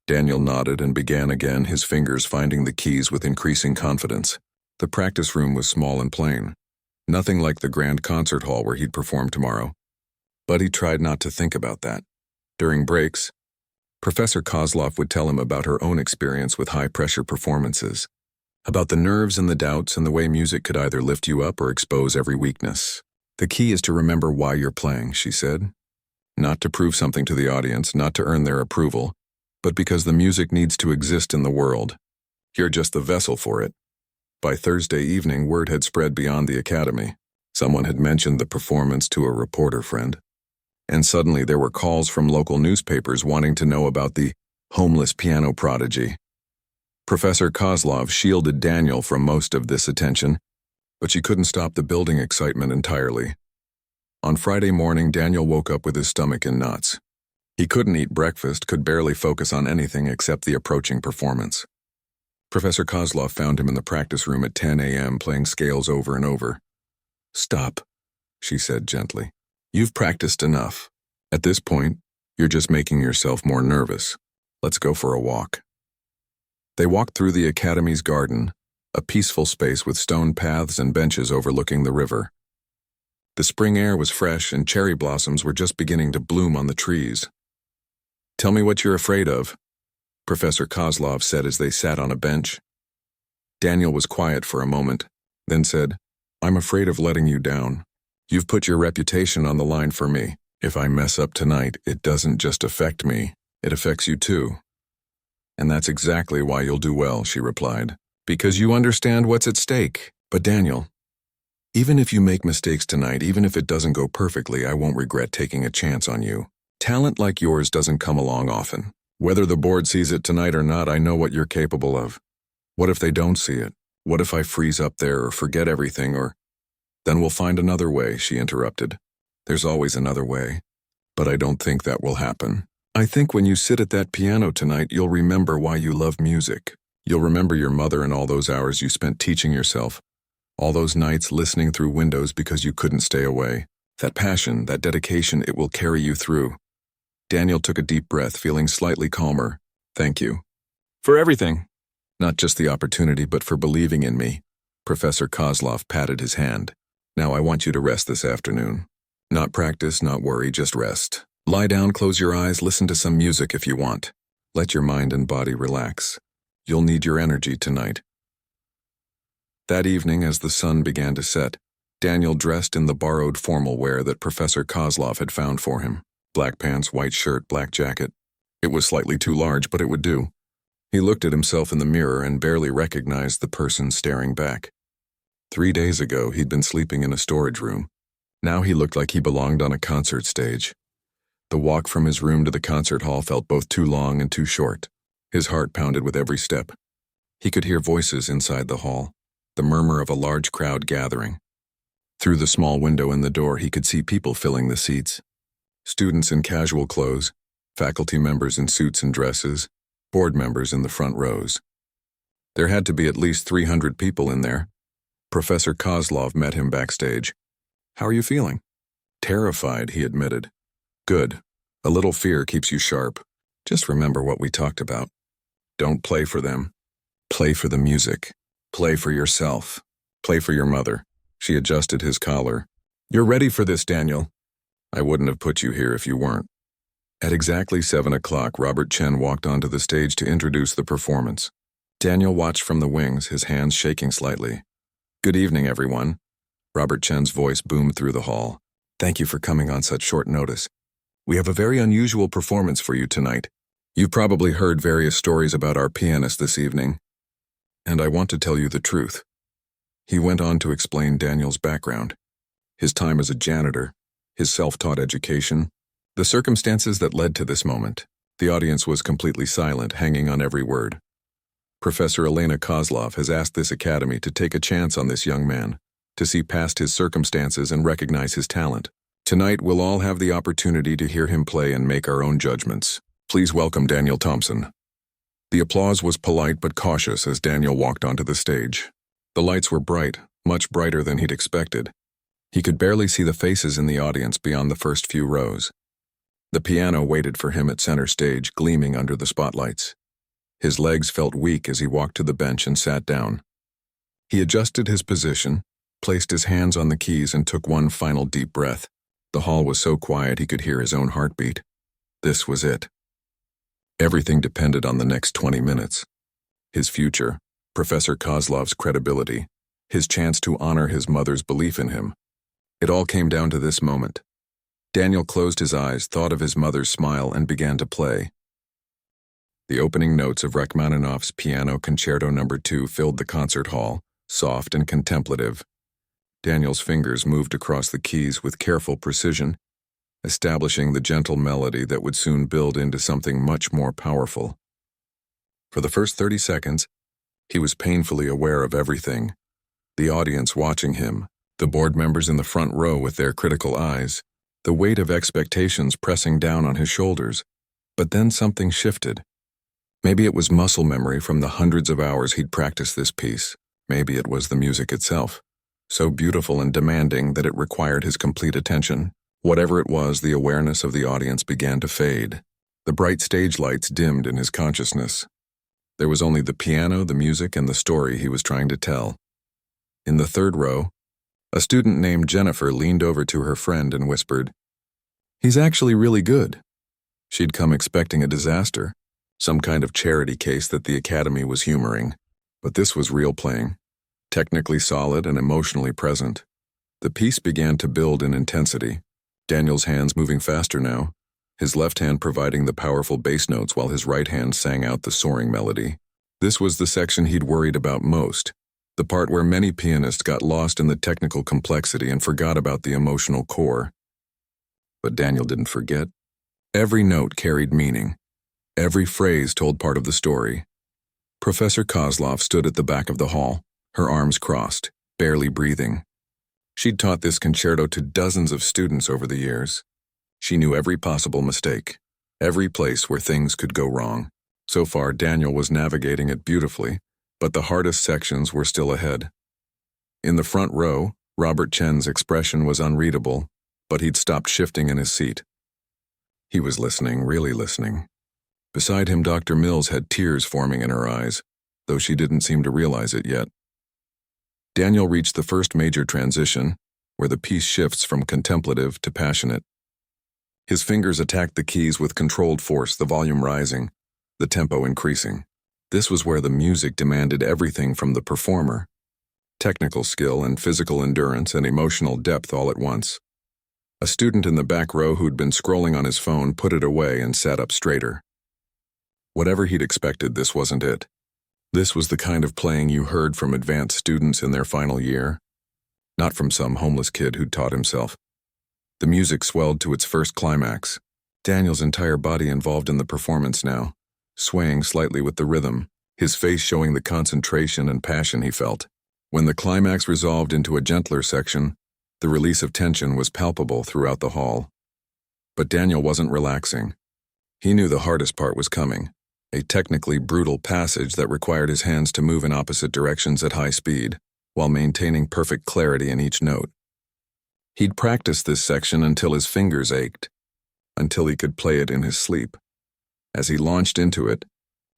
Speaker 1: Daniel nodded and began again, his fingers finding the keys with increasing confidence. The practice room was small and plain, nothing like the grand concert hall where he'd perform tomorrow. But he tried not to think about that. During breaks, Professor Kozlov would tell him about her own experience with high-pressure performances, about the nerves and the doubts and the way music could either lift you up or expose every weakness. "The key is to remember why you're playing," she said. "Not to prove something to the audience, not to earn their approval, but because the music needs to exist in the world. You're just the vessel for it." By Thursday evening, word had spread beyond the academy. Someone had mentioned the performance to a reporter friend. And suddenly there were calls from local newspapers wanting to know about the homeless piano prodigy. Professor Kozlov shielded Daniel from most of this attention, but she couldn't stop the building excitement entirely. On Friday morning, Daniel woke up with his stomach in knots. He couldn't eat breakfast, could barely focus on anything except the approaching performance. Professor Kozlov found him in the practice room at 10 a.m. playing scales over and over. "Stop," she said gently. "You've practiced enough. At this point, you're just making yourself more nervous. Let's go for a walk." They walked through the academy's garden, a peaceful space with stone paths and benches overlooking the river. The spring air was fresh and cherry blossoms were just beginning to bloom on the trees. "Tell me what you're afraid of," Professor Kozlov said as they sat on a bench. Daniel was quiet for a moment, then said, "I'm afraid of letting you down. You've put your reputation on the line for me. If I mess up tonight, it doesn't just affect me, it affects you too." "And that's exactly why you'll do well," she replied. "Because you understand what's at stake." "But Daniel, even if you make mistakes tonight, even if it doesn't go perfectly, I won't regret taking a chance on you. Talent like yours doesn't come along often. Whether the board sees it tonight or not, I know what you're capable of. What if they don't see it? What if I freeze up there or forget everything or—" "Then we'll find another way," she interrupted. "There's always another way. But I don't think that will happen. I think when you sit at that piano tonight, you'll remember why you love music. You'll remember your mother and all those hours you spent teaching yourself, all those nights listening through windows because you couldn't stay away. That passion, that dedication, it will carry you through." Daniel took a deep breath, feeling slightly calmer. "Thank you. For everything. Not just the opportunity, but for believing in me." Professor Kozlov patted his hand. "Now I want you to rest this afternoon. Not practice, not worry, just rest. Lie down, close your eyes, listen to some music if you want. Let your mind and body relax. You'll need your energy tonight." That evening, as the sun began to set, Daniel dressed in the borrowed formal wear that Professor Kozlov had found for him. Black pants, white shirt, black jacket. It was slightly too large, but it would do. He looked at himself in the mirror and barely recognized the person staring back. 3 days ago, he'd been sleeping in a storage room. Now he looked like he belonged on a concert stage. The walk from his room to the concert hall felt both too long and too short. His heart pounded with every step. He could hear voices inside the hall, the murmur of a large crowd gathering. Through the small window in the door, he could see people filling the seats. Students in casual clothes, faculty members in suits and dresses, board members in the front rows. There had to be at least 300 people in there. Professor Kozlov met him backstage. "How are you feeling?" "Terrified," he admitted. "Good. A little fear keeps you sharp. Just remember what we talked about. Don't play for them. Play for the music. Play for yourself. Play for your mother." She adjusted his collar. "You're ready for this, Daniel. I wouldn't have put you here if you weren't." At exactly 7 o'clock, Robert Chen walked onto the stage to introduce the performance. Daniel watched from the wings, his hands shaking slightly. "Good evening, everyone." Robert Chen's voice boomed through the hall. "Thank you for coming on such short notice. We have a very unusual performance for you tonight. You've probably heard various stories about our pianist this evening, and I want to tell you the truth." He went on to explain Daniel's background, his time as a janitor, his self-taught education, the circumstances that led to this moment. The audience was completely silent, hanging on every word. Professor Elena Kozlov has asked this academy to take a chance on this young man, to see past his circumstances and recognize his talent. Tonight, we'll all have the opportunity to hear him play and make our own judgments. Please welcome Daniel Thompson. The applause was polite but cautious as Daniel walked onto the stage. The lights were bright, much brighter than he'd expected. He could barely see the faces in the audience beyond the first few rows. The piano waited for him at center stage, gleaming under the spotlights. His legs felt weak as he walked to the bench and sat down. He adjusted his position, placed his hands on the keys, and took one final deep breath. The hall was so quiet he could hear his own heartbeat. This was it. Everything depended on the next 20 minutes. His future, Professor Kozlov's credibility, his chance to honor his mother's belief in him. It all came down to this moment. Daniel closed his eyes, thought of his mother's smile, and began to play. The opening notes of Rachmaninoff's Piano Concerto No. 2 filled the concert hall, soft and contemplative. Daniel's fingers moved across the keys with careful precision, establishing the gentle melody that would soon build into something much more powerful. For the first 30 seconds, he was painfully aware of everything. The audience watching him, the board members in the front row with their critical eyes, the weight of expectations pressing down on his shoulders. But then something shifted. Maybe it was muscle memory from the hundreds of hours he'd practiced this piece. Maybe it was the music itself, so beautiful and demanding that it required his complete attention. Whatever it was, the awareness of the audience began to fade. The bright stage lights dimmed in his consciousness. There was only the piano, the music, and the story he was trying to tell. In the third row, a student named Jennifer leaned over to her friend and whispered, "He's actually really good." She'd come expecting a disaster, some kind of charity case that the academy was humoring. But this was real playing, technically solid and emotionally present. The piece began to build in intensity, Daniel's hands moving faster now, his left hand providing the powerful bass notes while his right hand sang out the soaring melody. This was the section he'd worried about most, the part where many pianists got lost in the technical complexity and forgot about the emotional core. But Daniel didn't forget. Every note carried meaning. Every phrase told part of the story. Professor Kozlov stood at the back of the hall, her arms crossed, barely breathing. She'd taught this concerto to dozens of students over the years. She knew every possible mistake, every place where things could go wrong. So far, Daniel was navigating it beautifully, but the hardest sections were still ahead. In the front row, Robert Chen's expression was unreadable, but he'd stopped shifting in his seat. He was listening, really listening. Beside him, Dr. Mills had tears forming in her eyes, though she didn't seem to realize it yet. Daniel reached the first major transition, where the piece shifts from contemplative to passionate. His fingers attacked the keys with controlled force, the volume rising, the tempo increasing. This was where the music demanded everything from the performer: technical skill and physical endurance and emotional depth all at once. A student in the back row who'd been scrolling on his phone put it away and sat up straighter. Whatever he'd expected, this wasn't it. This was the kind of playing you heard from advanced students in their final year, not from some homeless kid who'd taught himself. The music swelled to its first climax, Daniel's entire body involved in the performance now, swaying slightly with the rhythm, his face showing the concentration and passion he felt. When the climax resolved into a gentler section, the release of tension was palpable throughout the hall. But Daniel wasn't relaxing. He knew the hardest part was coming. A technically brutal passage that required his hands to move in opposite directions at high speed, while maintaining perfect clarity in each note. He'd practiced this section until his fingers ached, until he could play it in his sleep. As he launched into it,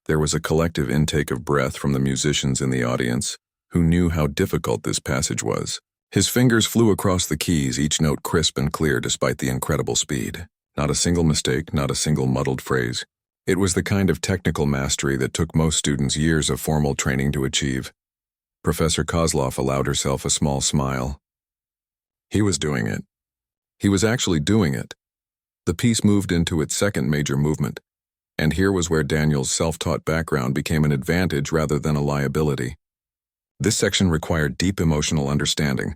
Speaker 1: there was a collective intake of breath from the musicians in the audience, who knew how difficult this passage was. His fingers flew across the keys, each note crisp and clear despite the incredible speed. Not a single mistake, not a single muddled phrase. It was the kind of technical mastery that took most students years of formal training to achieve. Professor Kozlov allowed herself a small smile. He was doing it. He was actually doing it. The piece moved into its second major movement, and here was where Daniel's self-taught background became an advantage rather than a liability. This section required deep emotional understanding,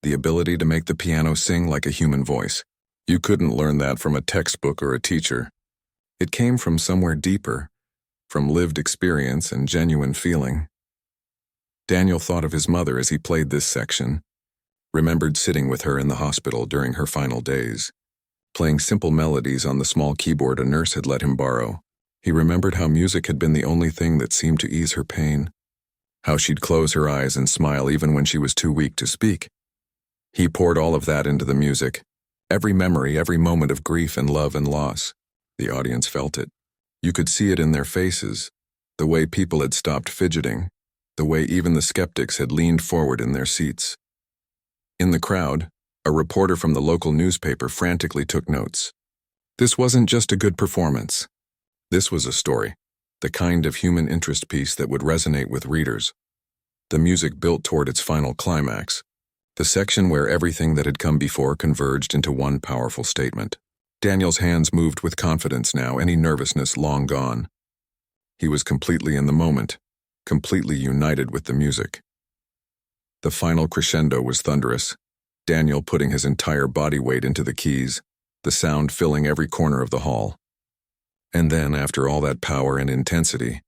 Speaker 1: the ability to make the piano sing like a human voice. You couldn't learn that from a textbook or a teacher. It came from somewhere deeper, from lived experience and genuine feeling. Daniel thought of his mother as he played this section, remembered sitting with her in the hospital during her final days, playing simple melodies on the small keyboard a nurse had let him borrow. He remembered how music had been the only thing that seemed to ease her pain, how she'd close her eyes and smile even when she was too weak to speak. He poured all of that into the music, every memory, every moment of grief and love and loss. The audience felt it. You could see it in their faces, the way people had stopped fidgeting, the way even the skeptics had leaned forward in their seats. In the crowd, a reporter from the local newspaper frantically took notes. This wasn't just a good performance. This was a story, the kind of human interest piece that would resonate with readers. The music built toward its final climax, the section where everything that had come before converged into one powerful statement. Daniel's hands moved with confidence now, any nervousness long gone. He was completely in the moment, completely united with the music. The final crescendo was thunderous, Daniel putting his entire body weight into the keys, the sound filling every corner of the hall. And then, after all that power and intensity,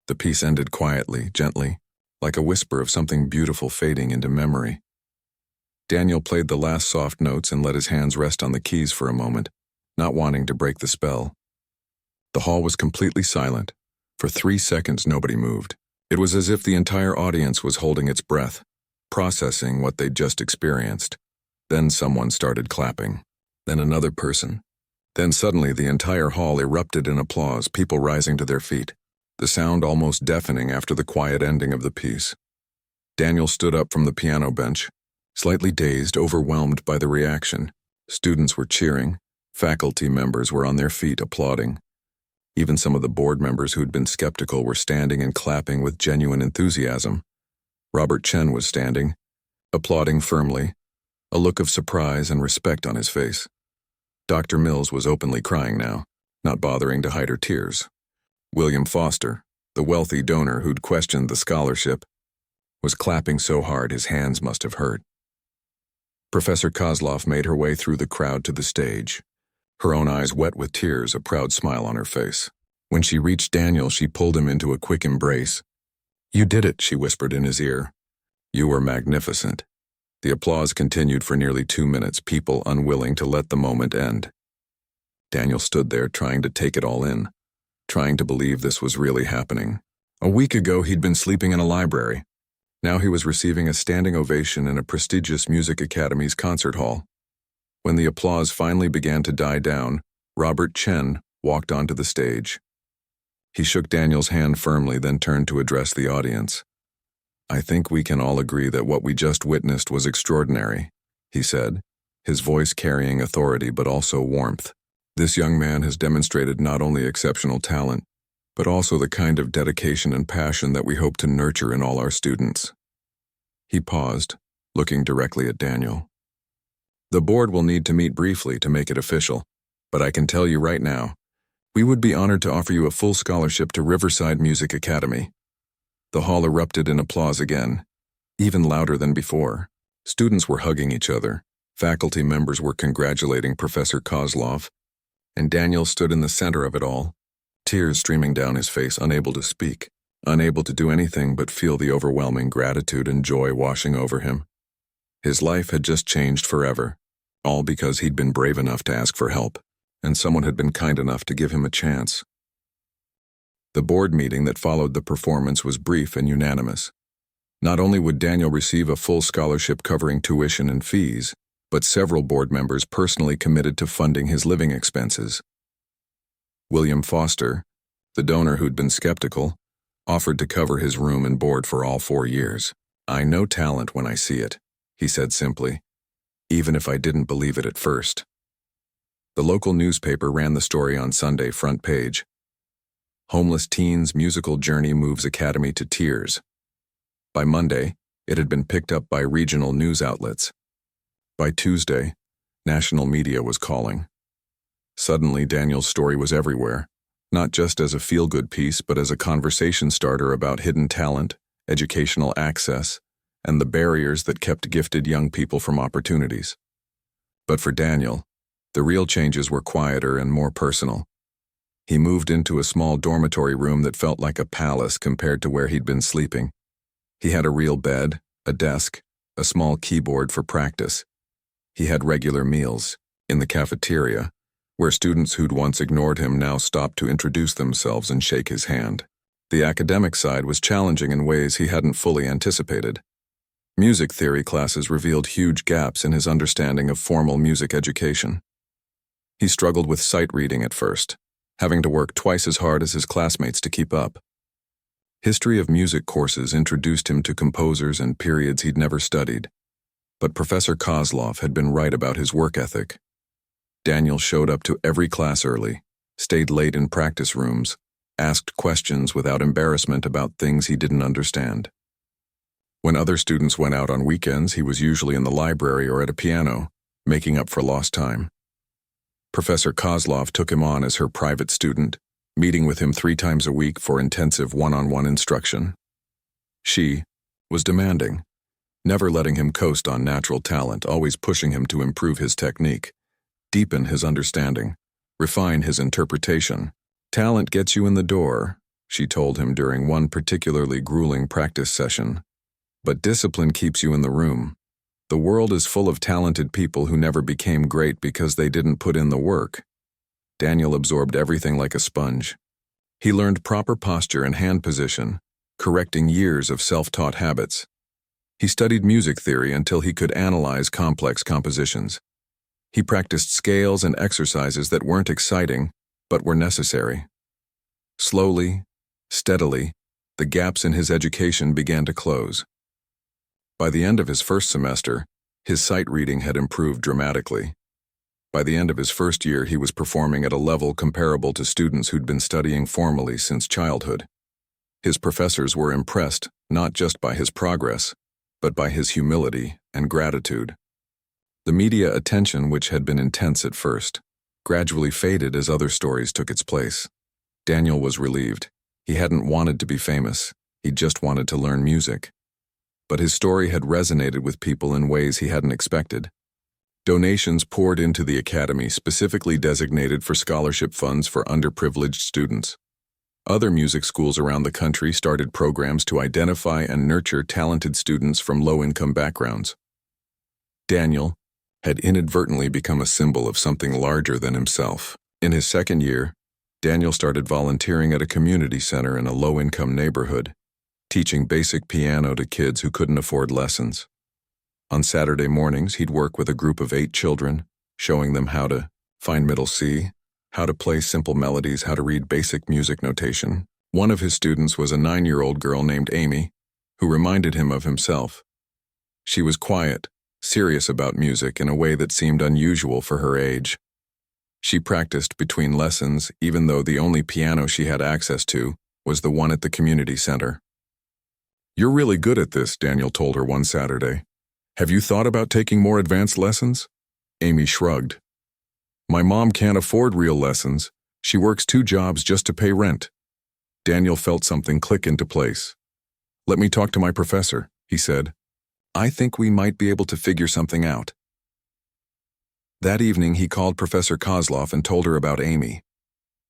Speaker 1: the piece ended quietly, gently, like a whisper of something beautiful fading into memory. Daniel played the last soft notes and let his hands rest on the keys for a moment, not wanting to break the spell. The hall was completely silent. For 3 seconds, nobody moved. It was as if the entire audience was holding its breath, processing what they'd just experienced. Then someone started clapping. Then another person. Then suddenly the entire hall erupted in applause, people rising to their feet, the sound almost deafening after the quiet ending of the piece. Daniel stood up from the piano bench, slightly dazed, overwhelmed by the reaction. Students were cheering. Faculty members were on their feet applauding. Even some of the board members who'd been skeptical were standing and clapping with genuine enthusiasm. Robert Chen was standing, applauding firmly, a look of surprise and respect on his face. Dr. Mills was openly crying now, not bothering to hide her tears. William Foster, the wealthy donor who'd questioned the scholarship, was clapping so hard his hands must have hurt. Professor Kozlov made her way through the crowd to the stage, her own eyes wet with tears, a proud smile on her face. When she reached Daniel, she pulled him into a quick embrace. "You did it," she whispered in his ear. "You were magnificent." The applause continued for nearly 2 minutes, people unwilling to let the moment end. Daniel stood there trying to take it all in, trying to believe this was really happening. A week ago, he'd been sleeping in a library. Now he was receiving a standing ovation in a prestigious music academy's concert hall. When the applause finally began to die down, Robert Chen walked onto the stage. He shook Daniel's hand firmly, then turned to address the audience. "I think we can all agree that what we just witnessed was extraordinary," he said, his voice carrying authority but also warmth. "This young man has demonstrated not only exceptional talent, but also the kind of dedication and passion that we hope to nurture in all our students." He paused, looking directly at Daniel. "The board will need to meet briefly to make it official, but I can tell you right now, we would be honored to offer you a full scholarship to Riverside Music Academy." The hall erupted in applause again, even louder than before. Students were hugging each other, faculty members were congratulating Professor Kozlov, and Daniel stood in the center of it all, tears streaming down his face, unable to speak, unable to do anything but feel the overwhelming gratitude and joy washing over him. His life had just changed forever, all because he'd been brave enough to ask for help, and someone had been kind enough to give him a chance. The board meeting that followed the performance was brief and unanimous. Not only would Daniel receive a full scholarship covering tuition and fees, but several board members personally committed to funding his living expenses. William Foster, the donor who'd been skeptical, offered to cover his room and board for all 4 years. "I know talent when I see it," he said simply, "even if I didn't believe it at first." The local newspaper ran the story on Sunday front page. Homeless teen's musical journey moves academy to tears. By Monday, it had been picked up by regional news outlets. By Tuesday, national media was calling. Suddenly, Daniel's story was everywhere, not just as a feel-good piece, but as a conversation starter about hidden talent, educational access, and the barriers that kept gifted young people from opportunities. But for Daniel, the real changes were quieter and more personal. He moved into a small dormitory room that felt like a palace compared to where he'd been sleeping. He had a real bed, a desk, a small keyboard for practice. He had regular meals, in the cafeteria, where students who'd once ignored him now stopped to introduce themselves and shake his hand. The academic side was challenging in ways he hadn't fully anticipated. Music theory classes revealed huge gaps in his understanding of formal music education. He struggled with sight reading at first, having to work twice as hard as his classmates to keep up. History of music courses introduced him to composers and periods he'd never studied. But Professor Kozlov had been right about his work ethic. Daniel showed up to every class early, stayed late in practice rooms, asked questions without embarrassment about things he didn't understand. When other students went out on weekends, he was usually in the library or at a piano, making up for lost time. Professor Kozlov took him on as her private student, meeting with him 3 times a week for intensive one-on-one instruction. She was demanding, never letting him coast on natural talent, always pushing him to improve his technique, deepen his understanding, refine his interpretation. "Talent gets you in the door," she told him during one particularly grueling practice session. "But discipline keeps you in the room. The world is full of talented people who never became great because they didn't put in the work." Daniel absorbed everything like a sponge. He learned proper posture and hand position, correcting years of self-taught habits. He studied music theory until he could analyze complex compositions. He practiced scales and exercises that weren't exciting, but were necessary. Slowly, steadily, the gaps in his education began to close. By the end of his first semester, his sight reading had improved dramatically. By the end of his first year, he was performing at a level comparable to students who'd been studying formally since childhood. His professors were impressed not just by his progress, but by his humility and gratitude. The media attention, which had been intense at first, gradually faded as other stories took its place. Daniel was relieved. He hadn't wanted to be famous. He just wanted to learn music. But his story had resonated with people in ways he hadn't expected. Donations poured into the academy specifically designated for scholarship funds for underprivileged students. Other music schools around the country started programs to identify and nurture talented students from low-income backgrounds. Daniel had inadvertently become a symbol of something larger than himself. In his second year, Daniel started volunteering at a community center in a low-income neighborhood, teaching basic piano to kids who couldn't afford lessons. On Saturday mornings, he'd work with a group of 8 children, showing them how to find middle C, how to play simple melodies, how to read basic music notation. One of his students was a 9-year-old girl named Amy, who reminded him of himself. She was quiet, serious about music in a way that seemed unusual for her age. She practiced between lessons, even though the only piano she had access to was the one at the community center. "You're really good at this," Daniel told her one Saturday. "Have you thought about taking more advanced lessons?" Amy shrugged. "My mom can't afford real lessons. She works 2 jobs just to pay rent." Daniel felt something click into place. "Let me talk to my professor," he said. "I think we might be able to figure something out." That evening, he called Professor Kozlov and told her about Amy.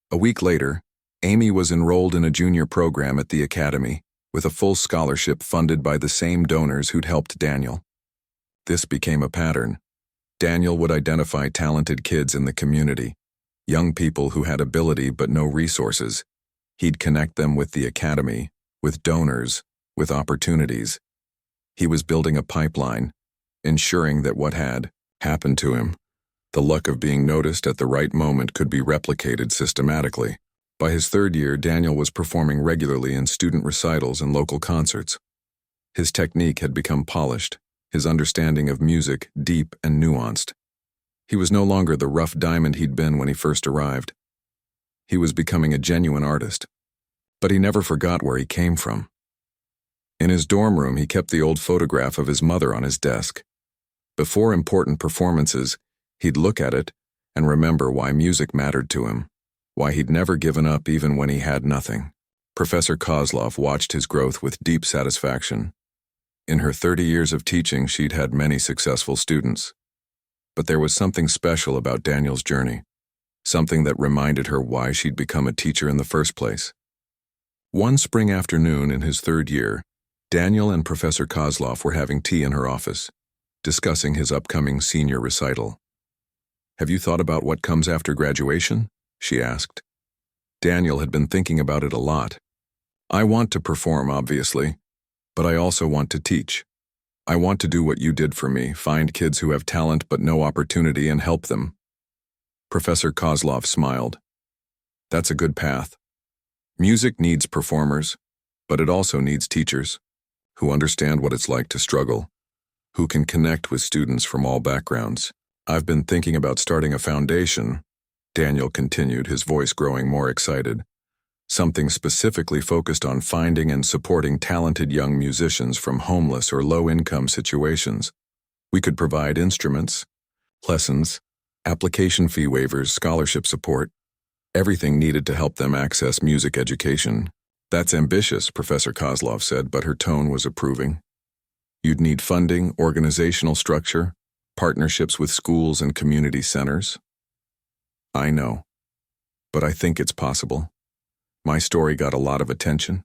Speaker 1: A week later, Amy was enrolled in a junior program at the academy, with a full scholarship funded by the same donors who'd helped Daniel. This became a pattern. Daniel would identify talented kids in the community, young people who had ability but no resources. He'd connect them with the academy, with donors, with opportunities. He was building a pipeline, ensuring that what had happened to him, the luck of being noticed at the right moment, could be replicated systematically. By his 3rd year, Daniel was performing regularly in student recitals and local concerts. His technique had become polished, his understanding of music deep and nuanced. He was no longer the rough diamond he'd been when he first arrived. He was becoming a genuine artist. But he never forgot where he came from. In his dorm room, he kept the old photograph of his mother on his desk. Before important performances, he'd look at it and remember why music mattered to him, why he'd never given up even when he had nothing. Professor Kozlov watched his growth with deep satisfaction. In her 30 years of teaching, she'd had many successful students. But there was something special about Daniel's journey, something that reminded her why she'd become a teacher in the first place. One spring afternoon in his third year, Daniel and Professor Kozlov were having tea in her office, discussing his upcoming senior recital. "Have you thought about what comes after graduation?" she asked. Daniel had been thinking about it a lot. "I want to perform, obviously, but I also want to teach. I want to do what you did for me, find kids who have talent but no opportunity and help them." Professor Kozlov smiled. "That's a good path. Music needs performers, but it also needs teachers who understand what it's like to struggle, who can connect with students from all backgrounds. I've been thinking about starting a foundation," Daniel continued, his voice growing more excited. "Something specifically focused on finding and supporting talented young musicians from homeless or low-income situations. We could provide instruments, lessons, application fee waivers, scholarship support, everything needed to help them access music education." "That's ambitious," Professor Kozlov said, but her tone was approving. "You'd need funding, organizational structure, partnerships with schools and community centers." "I know, but I think it's possible. My story got a lot of attention.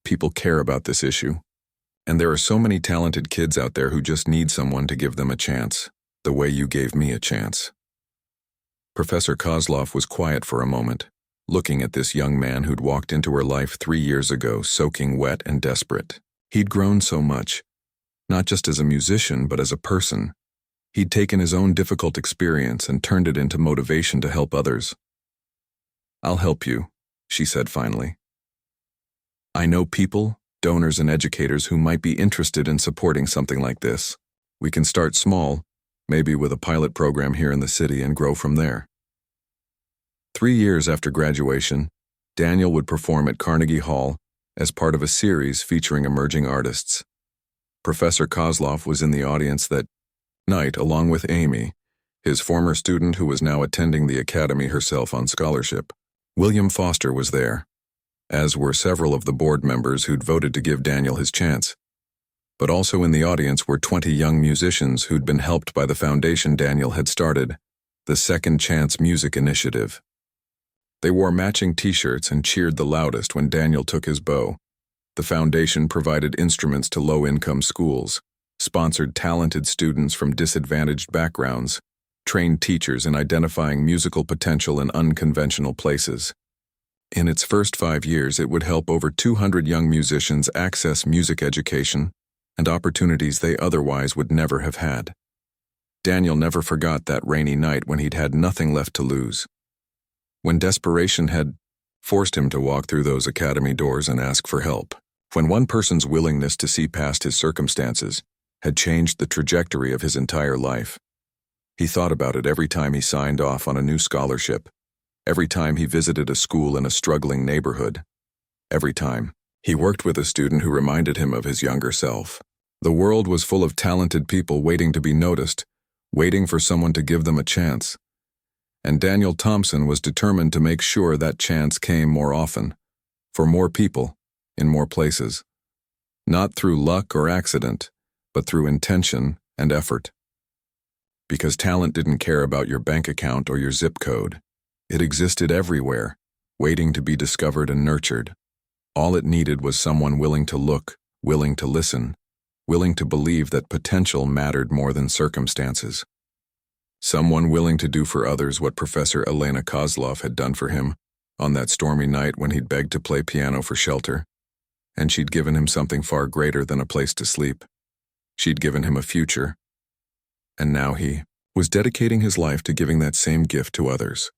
Speaker 1: People care about this issue. And there are so many talented kids out there who just need someone to give them a chance, the way you gave me a chance." Professor Kozlov was quiet for a moment, looking at this young man who'd walked into her life 3 years ago, soaking wet and desperate. He'd grown so much, not just as a musician, but as a person. He'd taken his own difficult experience and turned it into motivation to help others. "I'll help you," she said finally. "I know people, donors and educators who might be interested in supporting something like this. We can start small, maybe with a pilot program here in the city, and grow from there." 3 years after graduation, Daniel would perform at Carnegie Hall as part of a series featuring emerging artists. Professor Kozlov was in the audience that night along with Amy, his former student who was now attending the academy herself on scholarship. William Foster was there, as were several of the board members who'd voted to give Daniel his chance. But also in the audience were 20 young musicians who'd been helped by the foundation Daniel had started, the Second Chance Music Initiative. They wore matching t-shirts and cheered the loudest when Daniel took his bow. The foundation provided instruments to low-income schools, sponsored talented students from disadvantaged backgrounds, trained teachers in identifying musical potential in unconventional places. In its first 5 years, it would help over 200 young musicians access music education and opportunities they otherwise would never have had. Daniel never forgot that rainy night when he'd had nothing left to lose. When desperation had forced him to walk through those academy doors and ask for help. When one person's willingness to see past his circumstances had changed the trajectory of his entire life. He thought about it every time he signed off on a new scholarship, every time he visited a school in a struggling neighborhood, every time he worked with a student who reminded him of his younger self. The world was full of talented people waiting to be noticed, waiting for someone to give them a chance. And Daniel Thompson was determined to make sure that chance came more often, for more people, in more places. Not through luck or accident, but through intention and effort. Because talent didn't care about your bank account or your zip code. It existed everywhere, waiting to be discovered and nurtured. All it needed was someone willing to look, willing to listen, willing to believe that potential mattered more than circumstances. Someone willing to do for others what Professor Elena Kozlov had done for him on that stormy night when he'd begged to play piano for shelter. And she'd given him something far greater than a place to sleep. She'd given him a future. And now he was dedicating his life to giving that same gift to others.